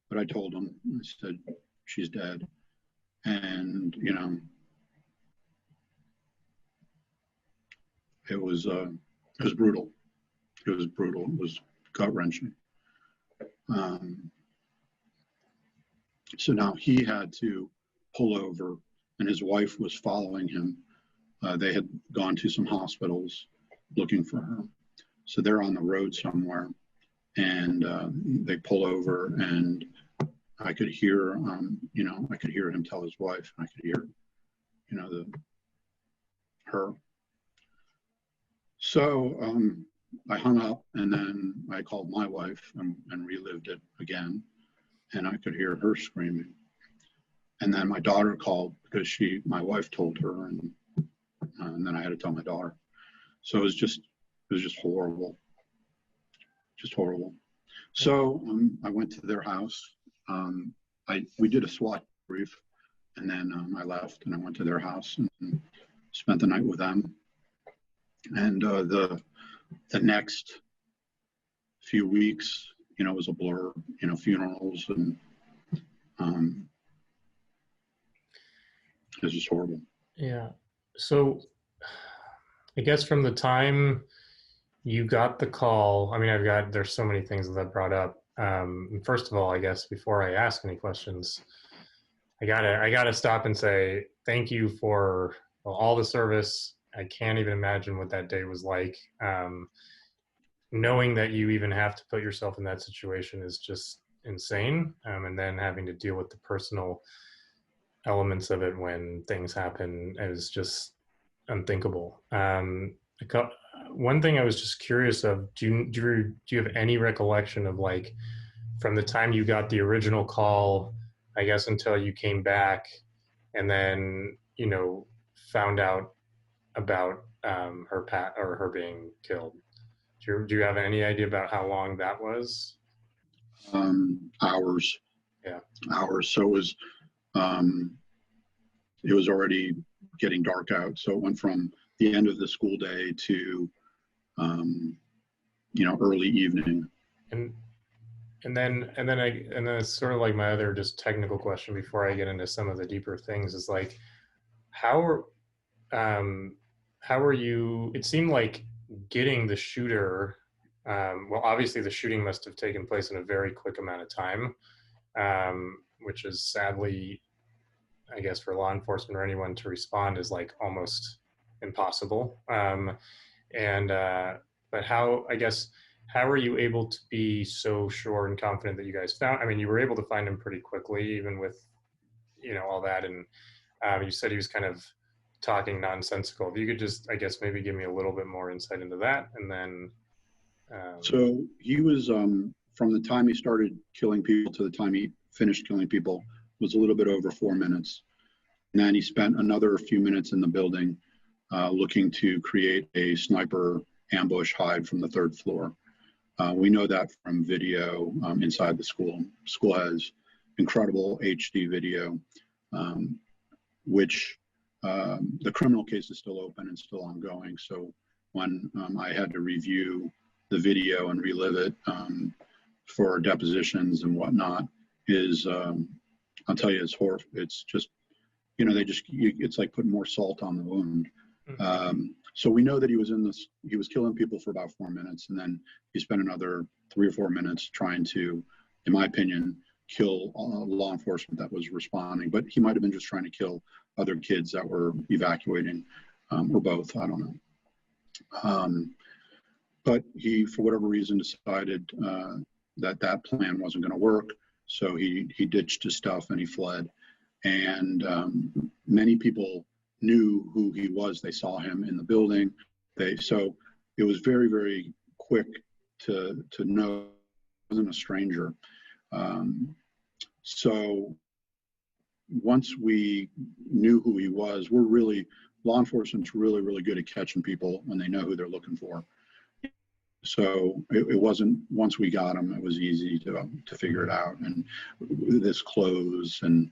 But I told him, I said, she's dead. And, you know, it was brutal. It was brutal. It was gut wrenching. So now he had to pull over, and his wife was following him. They had gone to some hospitals looking for her. So they're on the road somewhere, and they pull over, and I could hear, you know, I could hear him tell his wife, and I could hear, you know, her. So I hung up, and then I called my wife and relived it again, and I could hear her screaming. And then my daughter called because my wife told her, and then I had to tell my daughter. So it was just horrible, just horrible. So I went to their house. We did a SWAT brief, and then I left and I went to their house and spent the night with them. And the next few weeks, was a blur. Funerals and it was just horrible. Yeah. So I guess from the time you got the call, I mean, there's so many things that I brought up. First of all, I guess before I ask any questions, I gotta stop and say thank you for all the service. I can't even imagine what that day was like. Knowing that you even have to put yourself in that situation is just insane. And then having to deal with the personal elements of it when things happen is just unthinkable. One thing I was just curious of, do you have any recollection of, like, from the time you got the original call, I guess, until you came back and then, found out about her being killed? Do you have any idea about how long that was? Hours. Yeah. Hours. So it was already getting dark out. So it went from the end of the school day to, early evening. And then it's sort of like my other just technical question before I get into some of the deeper things is, like, how are you? It seemed like getting the shooter. Well, obviously the shooting must have taken place in a very quick amount of time, which is sadly, I guess, for law enforcement or anyone to respond is like almost impossible. But how are you able to be so sure and confident that you guys found? I mean, you were able to find him pretty quickly, even with all that, and you said he was kind of talking nonsensical. If you could just, I guess, maybe give me a little bit more insight into that, and then. So he was, from the time he started killing people to the time he finished killing people, was a little bit over 4 minutes. And then he spent another few minutes in the building looking to create a sniper ambush hide from the 3rd floor. We know that from video inside the school. The school has incredible HD video, which the criminal case is still open and still ongoing. So when I had to review the video and relive it for depositions and whatnot, I'll tell you, it's horrible. It's just, it's like putting more salt on the wound. So we know that he was killing people for about 4 minutes, and then he spent another 3 or 4 minutes trying to, in my opinion, kill law enforcement that was responding. But he might have been just trying to kill other kids that were evacuating, or both, I don't know. But he, for whatever reason, decided that plan wasn't going to work. So he ditched his stuff and he fled. And many people knew who he was. They saw him in the building. So it was very, very quick to know he wasn't a stranger. So once we knew who he was, law enforcement's really, really good at catching people when they know who they're looking for. So it wasn't, once we got him, it was easy to figure it out. And this clothes and,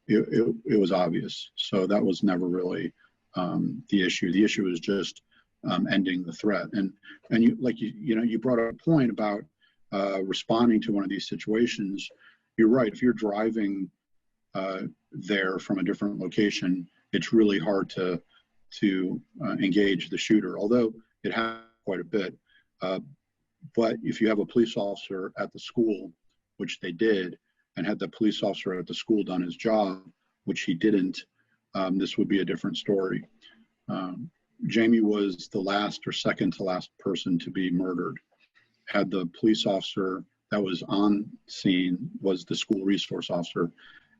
it was obvious. So that was never really the issue. The issue was just ending the threat. And you brought up a point about responding to one of these situations. You're right. If you're driving there from a different location, it's really hard to engage the shooter, although it has quite a bit. But if you have a police officer at the school, which they did, and had the police officer at the school done his job, which he didn't, this would be a different story. Jamie was the last or second to last person to be murdered. Had the police officer that was on scene, was the school resource officer,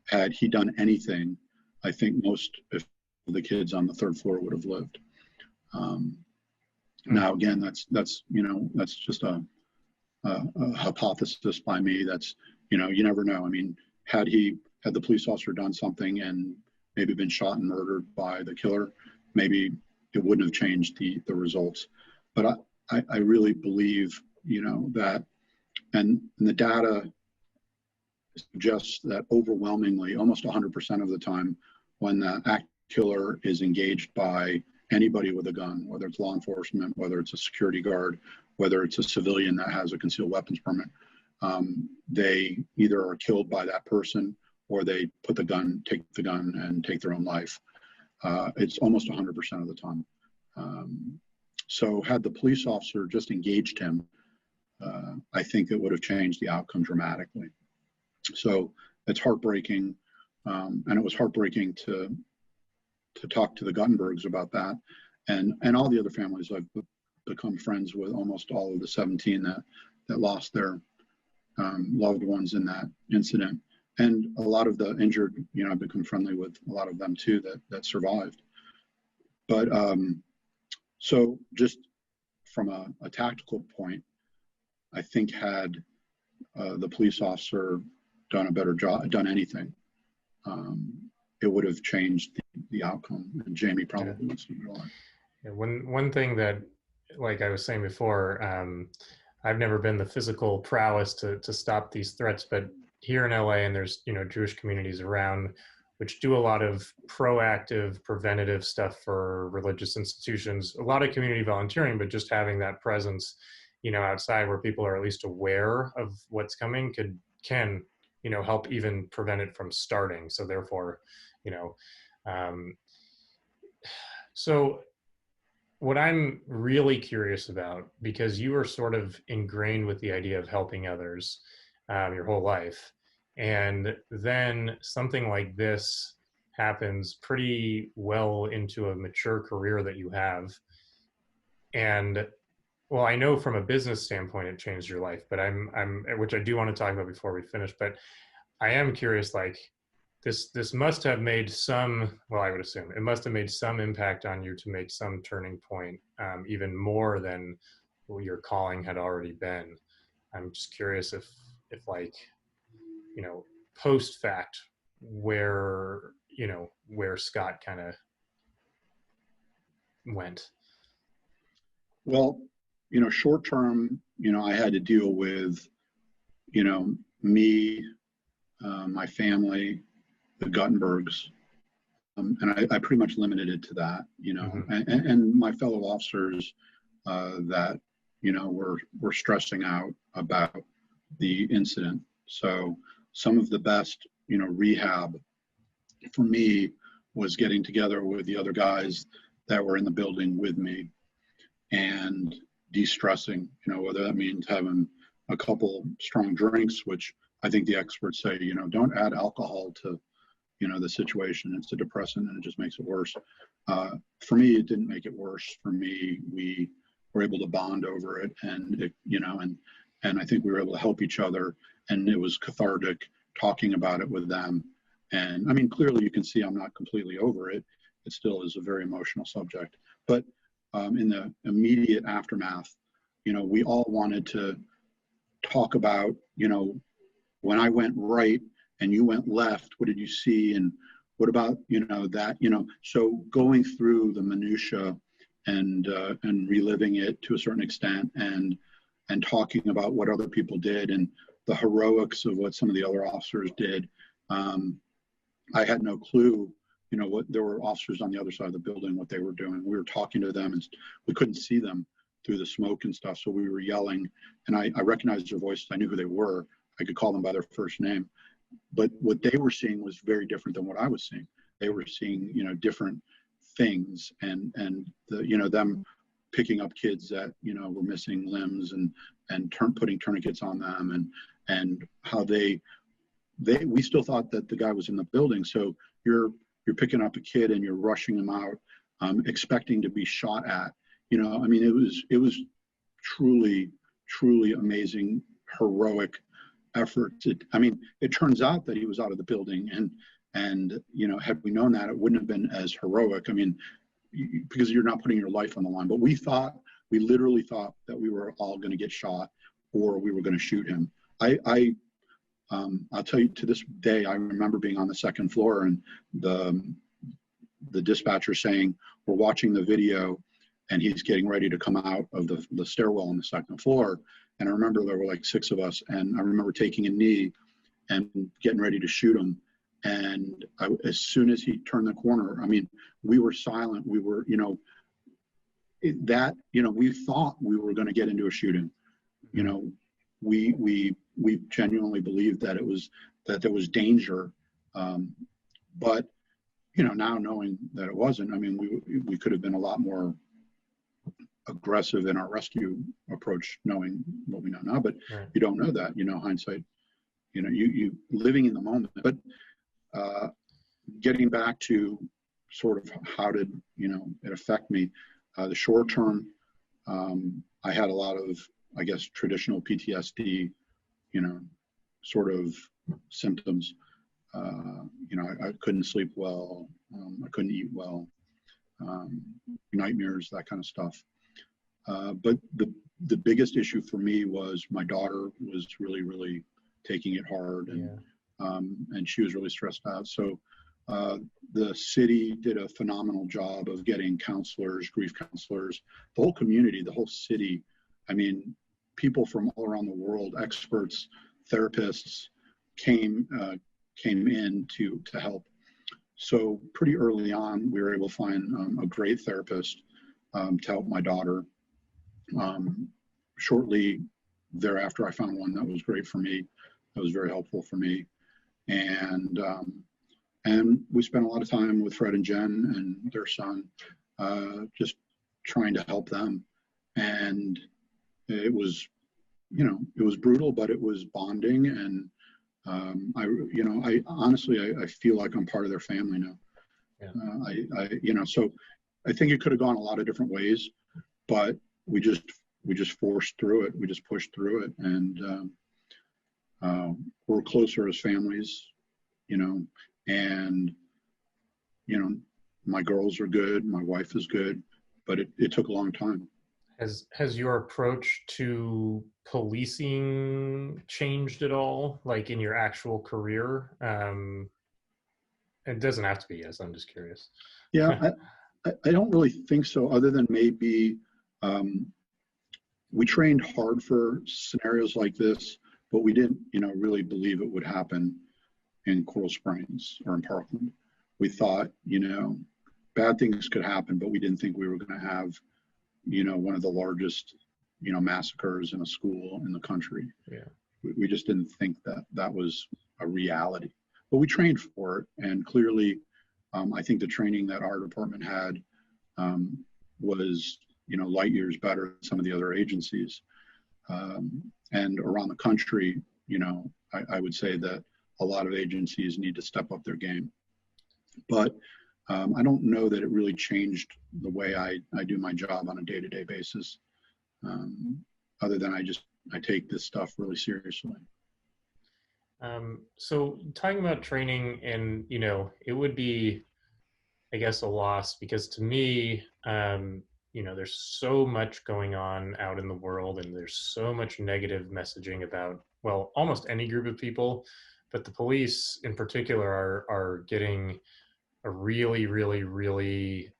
had he done anything, I think most of the kids on the 3rd floor would have lived. Now, again, that's just a hypothesis by me. That's, you never know. I mean, had he had the police officer done something and maybe been shot and murdered by the killer, maybe it wouldn't have changed the results. But I really believe, that, and the data suggests that overwhelmingly, almost 100% of the time, when the act killer is engaged by anybody with a gun, whether it's law enforcement, whether it's a security guard, whether it's a civilian that has a concealed weapons permit, they either are killed by that person or they take the gun and take their own life. It's almost 100% of the time. So had the police officer just engaged him, I think it would have changed the outcome dramatically. So it's heartbreaking. And it was heartbreaking to talk to the Guttenbergs about that, and all the other families. I've become friends with almost all of the 17 that lost their loved ones in that incident, and a lot of the injured. I've become friendly with a lot of them too that survived. But so just from a tactical point, I think had the police officer done a better job, done anything, it would have changed the outcome. And Jamie probably wants to go on. Yeah, one thing that, like I was saying before, I've never been the physical prowess to stop these threats, but here in LA, and there's Jewish communities around which do a lot of proactive, preventative stuff for religious institutions, a lot of community volunteering, but just having that presence, outside where people are at least aware of what's coming can help even prevent it from starting. So therefore, so what I'm really curious about, because you are sort of ingrained with the idea of helping others your whole life, and then something like this happens pretty well into a mature career that you have. And well, I know from a business standpoint, it changed your life, but which I do want to talk about before we finish, but I am curious, like this must have made some, well, I would assume it must have made some impact on you to make some turning point, even more than what your calling had already been. I'm just curious if like, post fact, where Scott kind of went. Well, short term, I had to deal with, me, my family, the Guttenbergs, and I pretty much limited it to that, Mm-hmm. and my fellow officers that, were stressing out about the incident. So some of the best, rehab for me was getting together with the other guys that were in the building with me and de-stressing, whether that means having a couple strong drinks, which I think the experts say, don't add alcohol to, the situation. It's a depressant and it just makes it worse. For me, it didn't make it worse. For me, we were able to bond over it, and and I think we were able to help each other, and it was cathartic talking about it with them. And I mean, clearly you can see I'm not completely over it. It still is a very emotional subject, but in the immediate aftermath, we all wanted to talk about, when I went right and you went left, what did you see? And what about, that, so going through the minutia and reliving it to a certain extent, and talking about what other people did and the heroics of what some of the other officers did. I had no clue, what there were officers on the other side of the building, what they were doing. We were talking to them and we couldn't see them through the smoke and stuff. So we were yelling, and I recognized their voices. I knew who they were. I could call them by their first name. But what they were seeing was very different than what I was seeing. They were seeing, different things, and them picking up kids that, were missing limbs and putting tourniquets on them, and how we still thought that the guy was in the building. So you're picking up a kid and you're rushing him out, expecting to be shot at. I mean, it was truly amazing, heroic effort. It turns out that he was out of the building, and had we known that, it wouldn't have been as heroic. Because you're not putting your life on the line. But we literally thought that we were all going to get shot, or we were going to shoot him. I'll tell you, to this day, I remember being on the second floor and the dispatcher saying, we're watching the video and he's getting ready to come out of the stairwell on the second floor. And I remember there were like 6 of us, and I remember taking a knee and getting ready to shoot him. And as soon as he turned the corner, I mean, we were silent. We were, you know, we thought we were going to get into a shooting. You know, we genuinely believed that there was danger. But, you know, now knowing that it wasn't, I mean, we could have been a lot more aggressive in our rescue approach, knowing what we know now, but Right. you don't know that, you know, hindsight, you know, you living in the moment. But getting back to sort of how did, you know, it affect me, the short term, I had a lot of, I guess, traditional PTSD, you know, sort of symptoms. You know, I couldn't sleep well, I couldn't eat well, nightmares, that kind of stuff. But the biggest issue for me was my daughter was really, really taking it hard, and she was really stressed out. So the city did a phenomenal job of getting counselors, grief counselors, the whole community, the whole city. I mean, people from all around the world, experts, therapists came in to help. So pretty early on, we were able to find a great therapist to help my daughter. Shortly thereafter, I found one that was great for me, that was very helpful for me. And we spent a lot of time with Fred and Jen and their son, just trying to help them. And it was, you know, it was brutal, but it was bonding. And I honestly, I feel like I'm part of their family now. Yeah. You know, so I think it could have gone a lot of different ways, but we just forced through it. We just pushed through it, and we're closer as families, you know. And you know, my girls are good, my wife is good, but it took a long time. Has your approach to policing changed at all, like in your actual career? It doesn't have to be, yes, I'm just curious. Yeah, I don't really think so, other than maybe we trained hard for scenarios like this, but we didn't, you know, really believe it would happen in Coral Springs or in Parkland. We thought, you know, bad things could happen, but we didn't think we were going to have, you know, one of the largest, you know, massacres in a school in the country. Yeah. We just didn't think that was a reality, but we trained for it. And clearly, I think the training that our department had was, you know, light years better than some of the other agencies. And around the country, you know, I would say that a lot of agencies need to step up their game. But I don't know that it really changed the way I do my job on a day-to-day basis, other than I take this stuff really seriously. So talking about training, and, you know, it would be, I guess, a loss, because to me, you know, there's so much going on out in the world, and there's so much negative messaging about, well, almost any group of people, but the police in particular are getting a really, really, really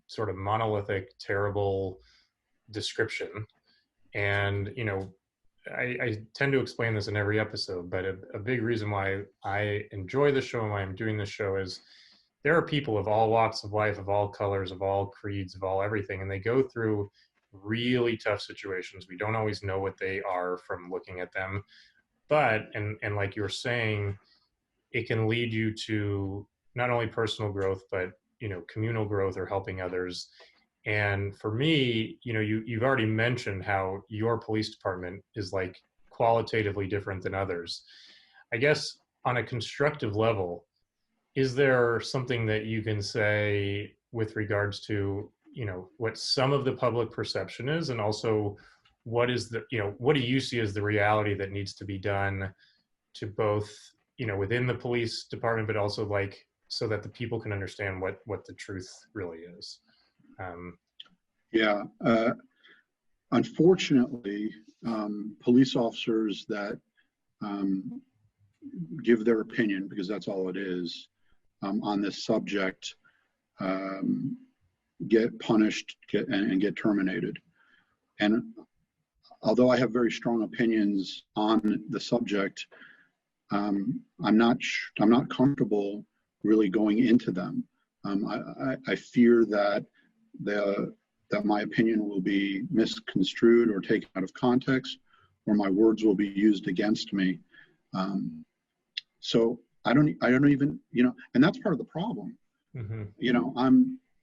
sort of monolithic, terrible description. And, you know, I tend to explain this in every episode, but a big reason why I enjoy the show and why I'm doing this show is there are people of all walks of life, of all colors, of all creeds, of all everything, and they go through really tough situations. We don't always know what they are from looking at them, but, and like you were saying, it can lead you to not only personal growth, but, you know, communal growth or helping others. And for me, you know, you've already mentioned how your police department is like qualitatively different than others. I guess on a constructive level, is there something that you can say with regards to, you know, what some of the public perception is, and also what is the, you know, what do you see as the reality that needs to be done to both, you know, within the police department, but also like so that the people can understand what the truth really is? Yeah, unfortunately, police officers that um, give their opinion, because that's all it is, on this subject, um, get punished, and get terminated. And although I have very strong opinions on the subject, I'm not comfortable really going into them. I fear that my opinion will be misconstrued or taken out of context, or my words will be used against me. So I don't even, and that's part of the problem. Mm-hmm.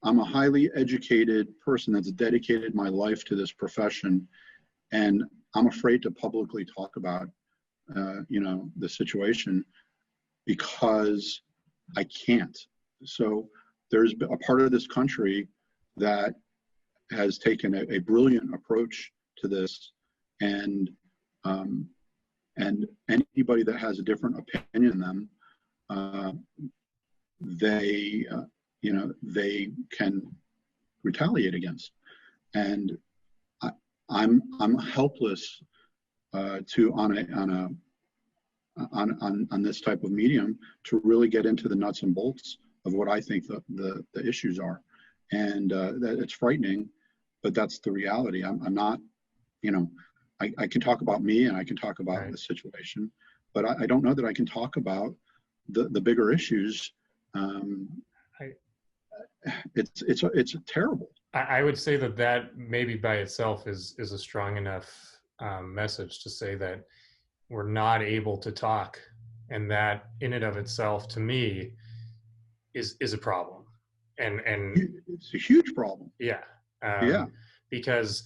I'm a highly educated person that's dedicated my life to this profession, and I'm afraid to publicly talk about, the situation, because I can't. So there's a part of this country that has taken a brilliant approach to this, and anybody that has a different opinion than them, they can retaliate against. And I'm helpless to on this type of medium to really get into the nuts and bolts of what I think the issues are. And that it's frightening, but that's the reality. I'm not, I can talk about me, and I can talk about right. The situation, but I don't know that I can talk about the bigger issues. It's terrible. I would say that maybe by itself is a strong enough message to say that we're not able to talk, and that in and of itself, to me, is a problem. And it's a huge problem. Yeah. Yeah. Because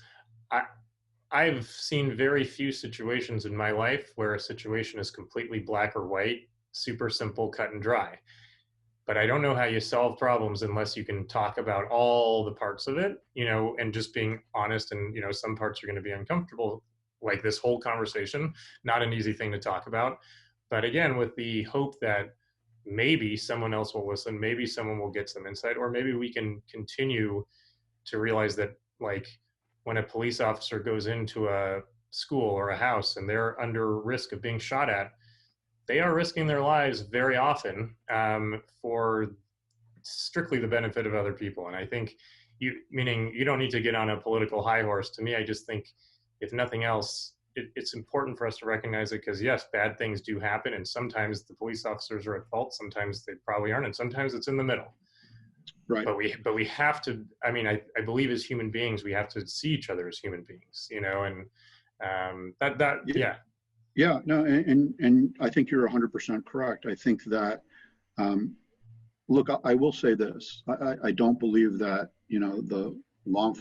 I've seen very few situations in my life where a situation is completely black or white, super simple, cut and dry. But I don't know how you solve problems unless you can talk about all the parts of it, and just being honest. And, some parts are going to be uncomfortable, like this whole conversation, not an easy thing to talk about. But again, with the hope that maybe someone else will listen, maybe someone will get some insight, or maybe we can continue to realize that, like, when a police officer goes into a school or a house and they're under risk of being shot at, they are risking their lives very often for strictly the benefit of other people. And I think meaning you don't need to get on a political high horse. To me, I just think, if nothing else, it's important for us to recognize it, because yes, bad things do happen. And sometimes the police officers are at fault. Sometimes they probably aren't. And sometimes it's in the middle. Right. But we have to, I believe as human beings, we have to see each other as human beings, and yeah. Yeah, no, and I think you're 100% correct. I think that, look, I will say this. I don't believe that, the law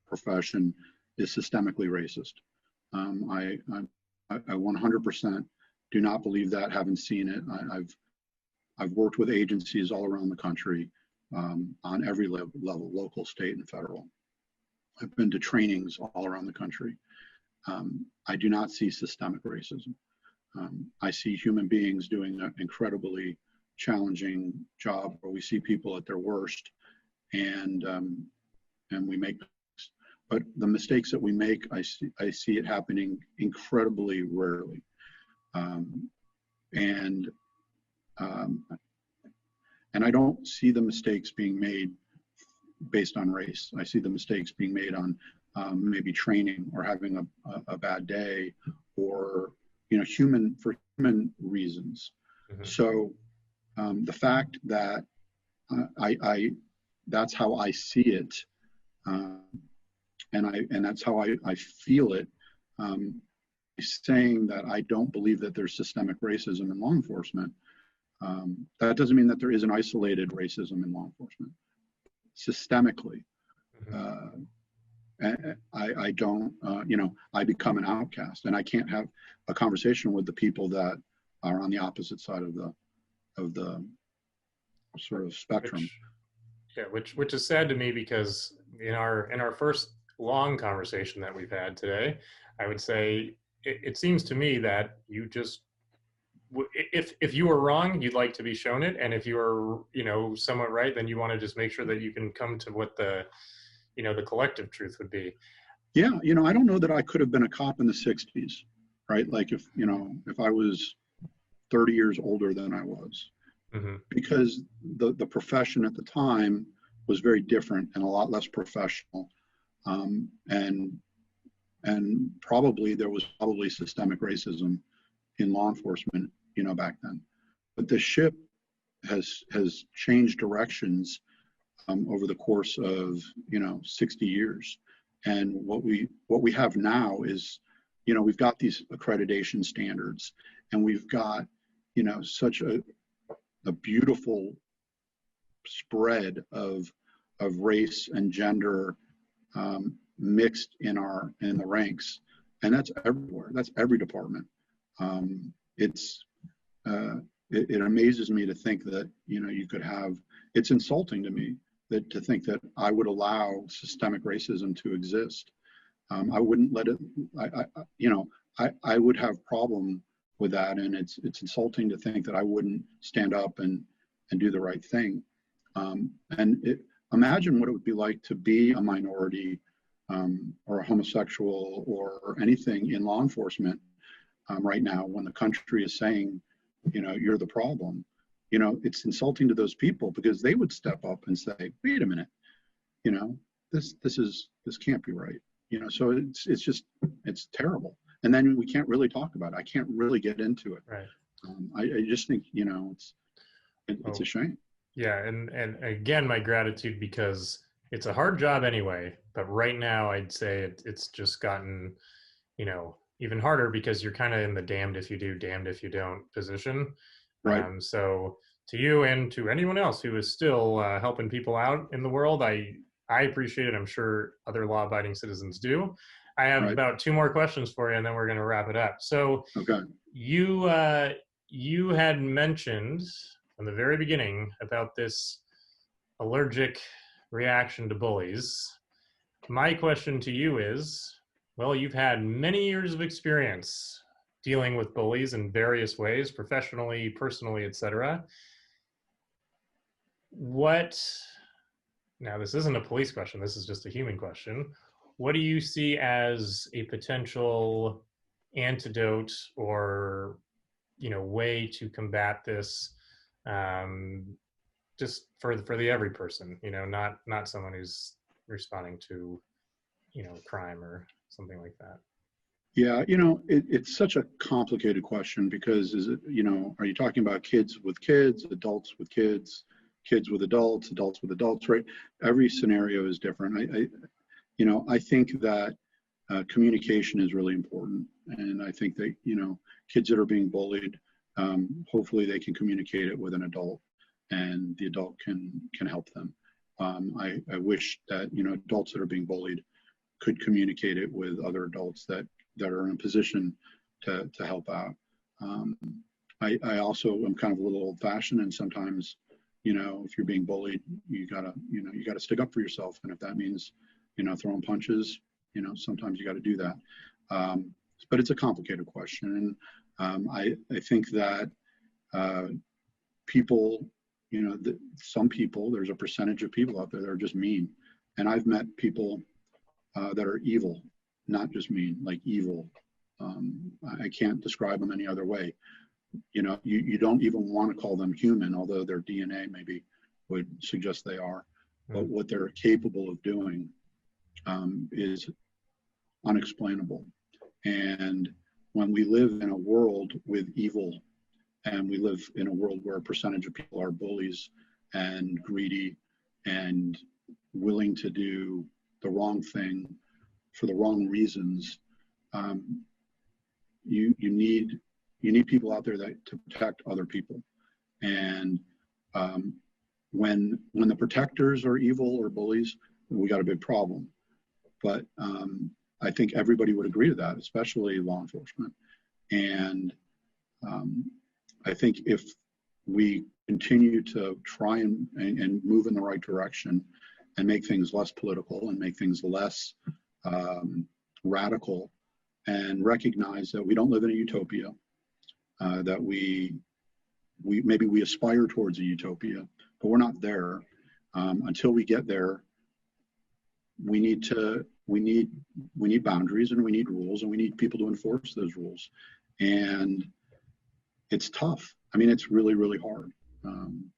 profession is systemically racist. I 100% do not believe that, haven't seen it. I've worked with agencies all around the country, on every level, local, state, and federal. I've been to trainings all around the country. I do not see systemic racism. I see human beings doing an incredibly challenging job where we see people at their worst, and we make mistakes. But the mistakes that we make, I see it happening incredibly rarely. And I don't see the mistakes being made based on race. I see the mistakes being made on maybe training, or having a bad day, or for human reasons. Mm-hmm. So the fact that that's how I see it, and that's how I feel it. Saying that I don't believe that there's systemic racism in law enforcement, that doesn't mean that there isn't isolated racism in law enforcement. Systemically, mm-hmm. I don't, I become an outcast, and I can't have a conversation with the people that are on the opposite side of the sort of spectrum. Which is sad to me, because in our first long conversation that we've had today, I would say it seems to me that you just, if you were wrong, you'd like to be shown it, and if you are somewhat right, then you want to just make sure that you can come to what the the collective truth would be. Yeah, I don't know that I could have been a cop in the 60s. right? Like if, you know, if I was 30 years older than I was, because the profession at the time was very different and a lot less professional. Um, and and probably there was probably systemic racism in law enforcement, you know, back then. But the ship has changed directions over the course of, you know, 60 years. And what we have now is, you know, we've got these accreditation standards, and we've got, you know, such a beautiful spread of race and gender mixed in the ranks, and that's everywhere. That's every department. It's it amazes me to think that, you know, you could have. It's insulting to me that to think that I would allow systemic racism to exist. I wouldn't let it. You know, I would have problem with that, and it's insulting to think that I wouldn't stand up and do the right thing. Imagine what it would be like to be a minority or a homosexual or anything in law enforcement right now, when the country is saying, you know, you're the problem. You know, it's insulting to those people, because they would step up and say, wait a minute, you know, this can't be right. You know, so it's terrible. And then we can't really talk about it. I can't really get into it. Right. I just think, you know, it's a shame. Yeah, and again, my gratitude, because it's a hard job anyway. But right now, I'd say it's just gotten, you know, even harder, because you're kind of in the damned if you do, damned if you don't position. Right. So to you and to anyone else who is still helping people out in the world, I appreciate it. I'm sure other law-abiding citizens do. I have about 2 more questions for you, and then we're going to wrap it up. So okay. You had mentioned from the very beginning about this allergic reaction to bullies. My question to you is, well, you've had many years of experience dealing with bullies in various ways, professionally, personally, etc. Now this isn't a police question, this is just a human question. What do you see as a potential antidote or, you know, way to combat this, just for the every person, you know, not someone who's responding to, you know, crime or something like that? Yeah, you know, it's such a complicated question, because is it, you know, are you talking about kids with kids, adults with kids, kids with adults, adults with adults, right? Every scenario is different. You know, I think that communication is really important, and I think that, you know, kids that are being bullied, hopefully they can communicate it with an adult, and the adult can help them. I wish that, you know, adults that are being bullied could communicate it with other adults that are in a position to help out. I also am kind of a little old-fashioned, and sometimes, you know, if you're being bullied, you gotta stick up for yourself, and if that means, you know, throwing punches, you know, sometimes you got to do that. But it's a complicated question, and I think that people, you know, some people, there's a percentage of people out there that are just mean, and I've met people that are evil, not just mean, like evil. I can't describe them any other way. You know, you don't even want to call them human, although their DNA maybe would suggest they are. But what they're capable of doing is unexplainable. And when we live in a world with evil, and we live in a world where a percentage of people are bullies and greedy and willing to do the wrong thing for the wrong reasons, you need people out there to protect other people. And when the protectors are evil or bullies, we got a big problem. But I think everybody would agree to that, especially law enforcement. And I think if we continue to try and move in the right direction and make things less political and make things less radical, and recognize that we don't live in a utopia, that we maybe we aspire towards a utopia, but we're not there. Until we get there, we need to we need boundaries, and we need rules, and we need people to enforce those rules. And it's tough. I mean, it's really, really hard.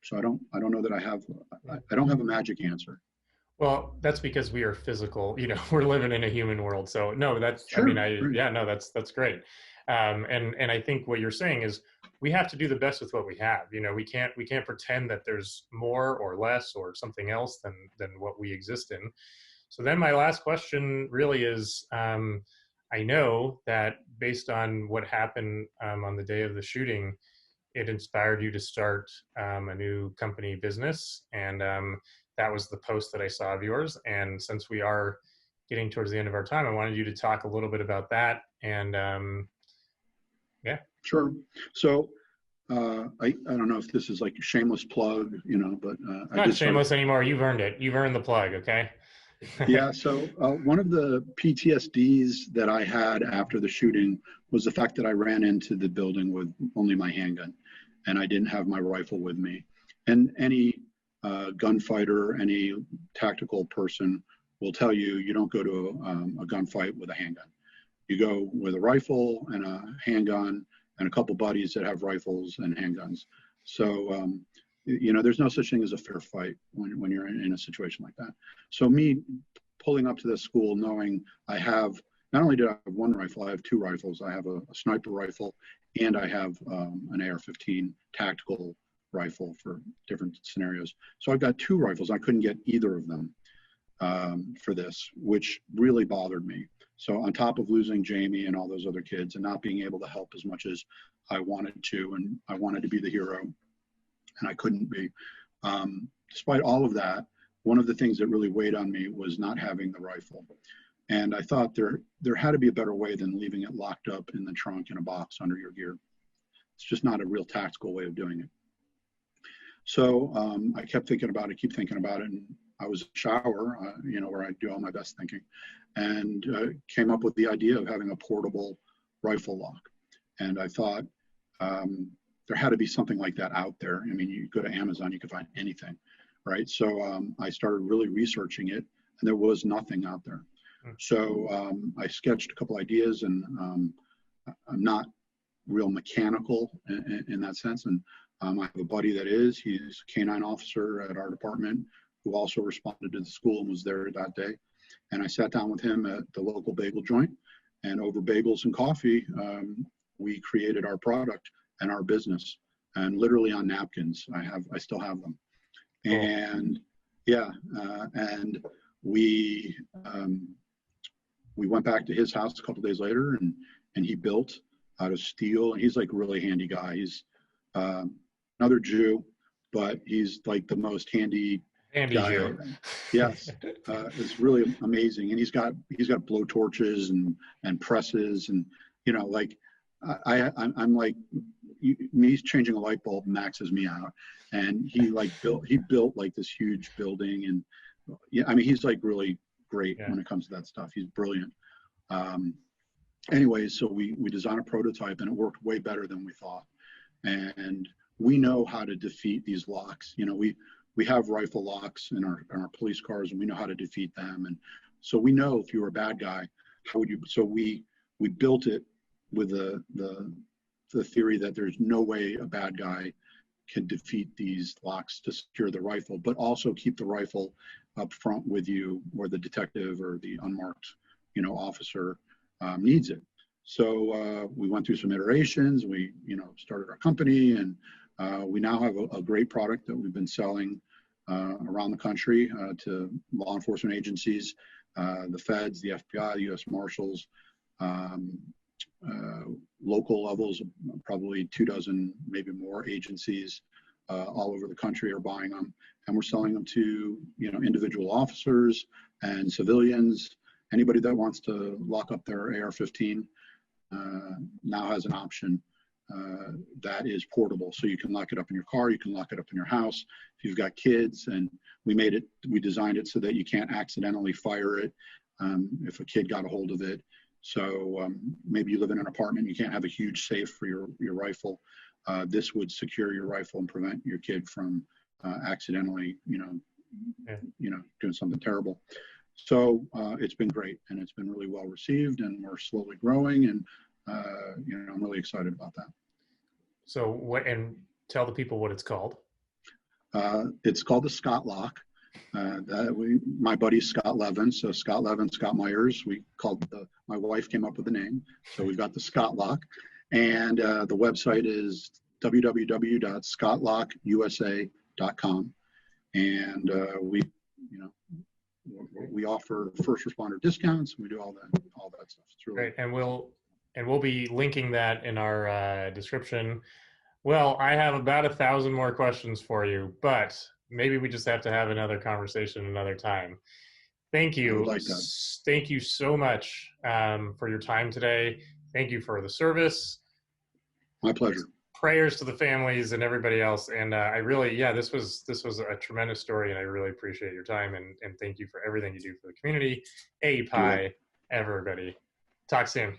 So I don't know that I don't have a magic answer. Well, that's because we are physical, we're living in a human world. So no, Sure. Right. yeah, no, that's great. And I think what you're saying is we have to do the best with what we have. We can't pretend that there's more or less or something else than what we exist in. So then my last question really is, I know that based on what happened on the day of the shooting, it inspired you to start a new company business. And that was the post that I saw of yours. And since we are getting towards the end of our time, I wanted you to talk a little bit about that. And yeah. Sure. So I don't know if this is like a shameless plug, but It's I not did start. shameless anymore. You've earned it. You've earned the plug. Okay. Yeah. So one of the PTSDs that I had after the shooting was the fact that I ran into the building with only my handgun, and I didn't have my rifle with me. And any gunfighter, any tactical person will tell you, you don't go to a gunfight with a handgun. You go with a rifle and a handgun and a couple buddies that have rifles and handguns. So, there's no such thing as a fair fight when you're in a situation like that. So me pulling up to this school knowing I have, not only do I have one rifle, I have two rifles. I have a sniper rifle, and I have an AR-15 tactical rifle for different scenarios. So I've got two rifles. I couldn't get either of them for this, which really bothered me. So on top of losing Jamie and all those other kids and not being able to help as much as I wanted to, and I wanted to be the hero, and I couldn't be. Despite all of that, one of the things that really weighed on me was not having the rifle. And I thought there had to be a better way than leaving it locked up in the trunk in a box under your gear. It's just not a real tactical way of doing it. So I kept thinking about it, and I was in the shower, where I do all my best thinking, and came up with the idea of having a portable rifle lock. And I thought there had to be something like that out there. I mean, you go to Amazon, you can find anything, right? So I started really researching it, and there was nothing out there. So I sketched a couple ideas, and I'm not real mechanical in that sense. And I have a buddy he's a canine officer at our department who also responded to the school and was there that day. And I sat down with him at the local bagel joint, and over bagels and coffee, we created our product and our business, and literally on napkins. I still have them. Cool. And yeah, and we went back to his house a couple days later, and he built out of steel. He's like a really handy guy. He's another Jew, but he's like the most handy guy. Jew. Yes, it's really amazing. And he's got blow torches and presses, and like I'm like, me changing a light bulb maxes me out. And he built like this huge building, and yeah, I mean, he's like really great when it comes to that stuff. He's brilliant. Anyways, so we designed a prototype, and it worked way better than we thought. And we know how to defeat these locks. We have rifle locks in our police cars, and we know how to defeat them. And so we know if you were a bad guy, how would you? So we built it with the theory that there's no way a bad guy can defeat these locks to secure the rifle, but also keep the rifle up front with you, or the detective or the unmarked, officer needs it. So we went through some iterations. We, started our company, and we now have a great product that we've been selling around the country to law enforcement agencies, the feds, the FBI, the U.S. Marshals, local levels, probably 24, maybe more agencies all over the country are buying them, and we're selling them to individual officers and civilians. Anybody that wants to lock up their AR-15 now has an option that is portable. So you can lock it up in your car, you can lock it up in your house. If you've got kids, and we designed it so that you can't accidentally fire it if a kid got a hold of it. So maybe you live in an apartment, you can't have a huge safe for your rifle. This would secure your rifle and prevent your kid from accidentally, doing something terrible. So it's been great, and it's been really well received, and we're slowly growing, and I'm really excited about that. So and tell the people what it's called. It's called the Scott Lock. My buddy Scott Levin, so Scott Levin, Scott Myers. My wife came up with the name, so we've got the Scott Lock, and the website is www.scottlockusa.com, and we offer first responder discounts. And we do all that stuff. It's really great, and we'll be linking that in our description. Well, I have about 1,000 more questions for you, but maybe we just have to have another conversation another time. Thank you. I would like that. Thank you so much for your time today. Thank you for the service. My pleasure. Prayers to the families and everybody else. And I really, this was a tremendous story, and I really appreciate your time, and thank you for everything you do for the community. API, everybody. Talk soon.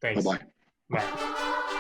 Thanks. Bye-bye. Bye.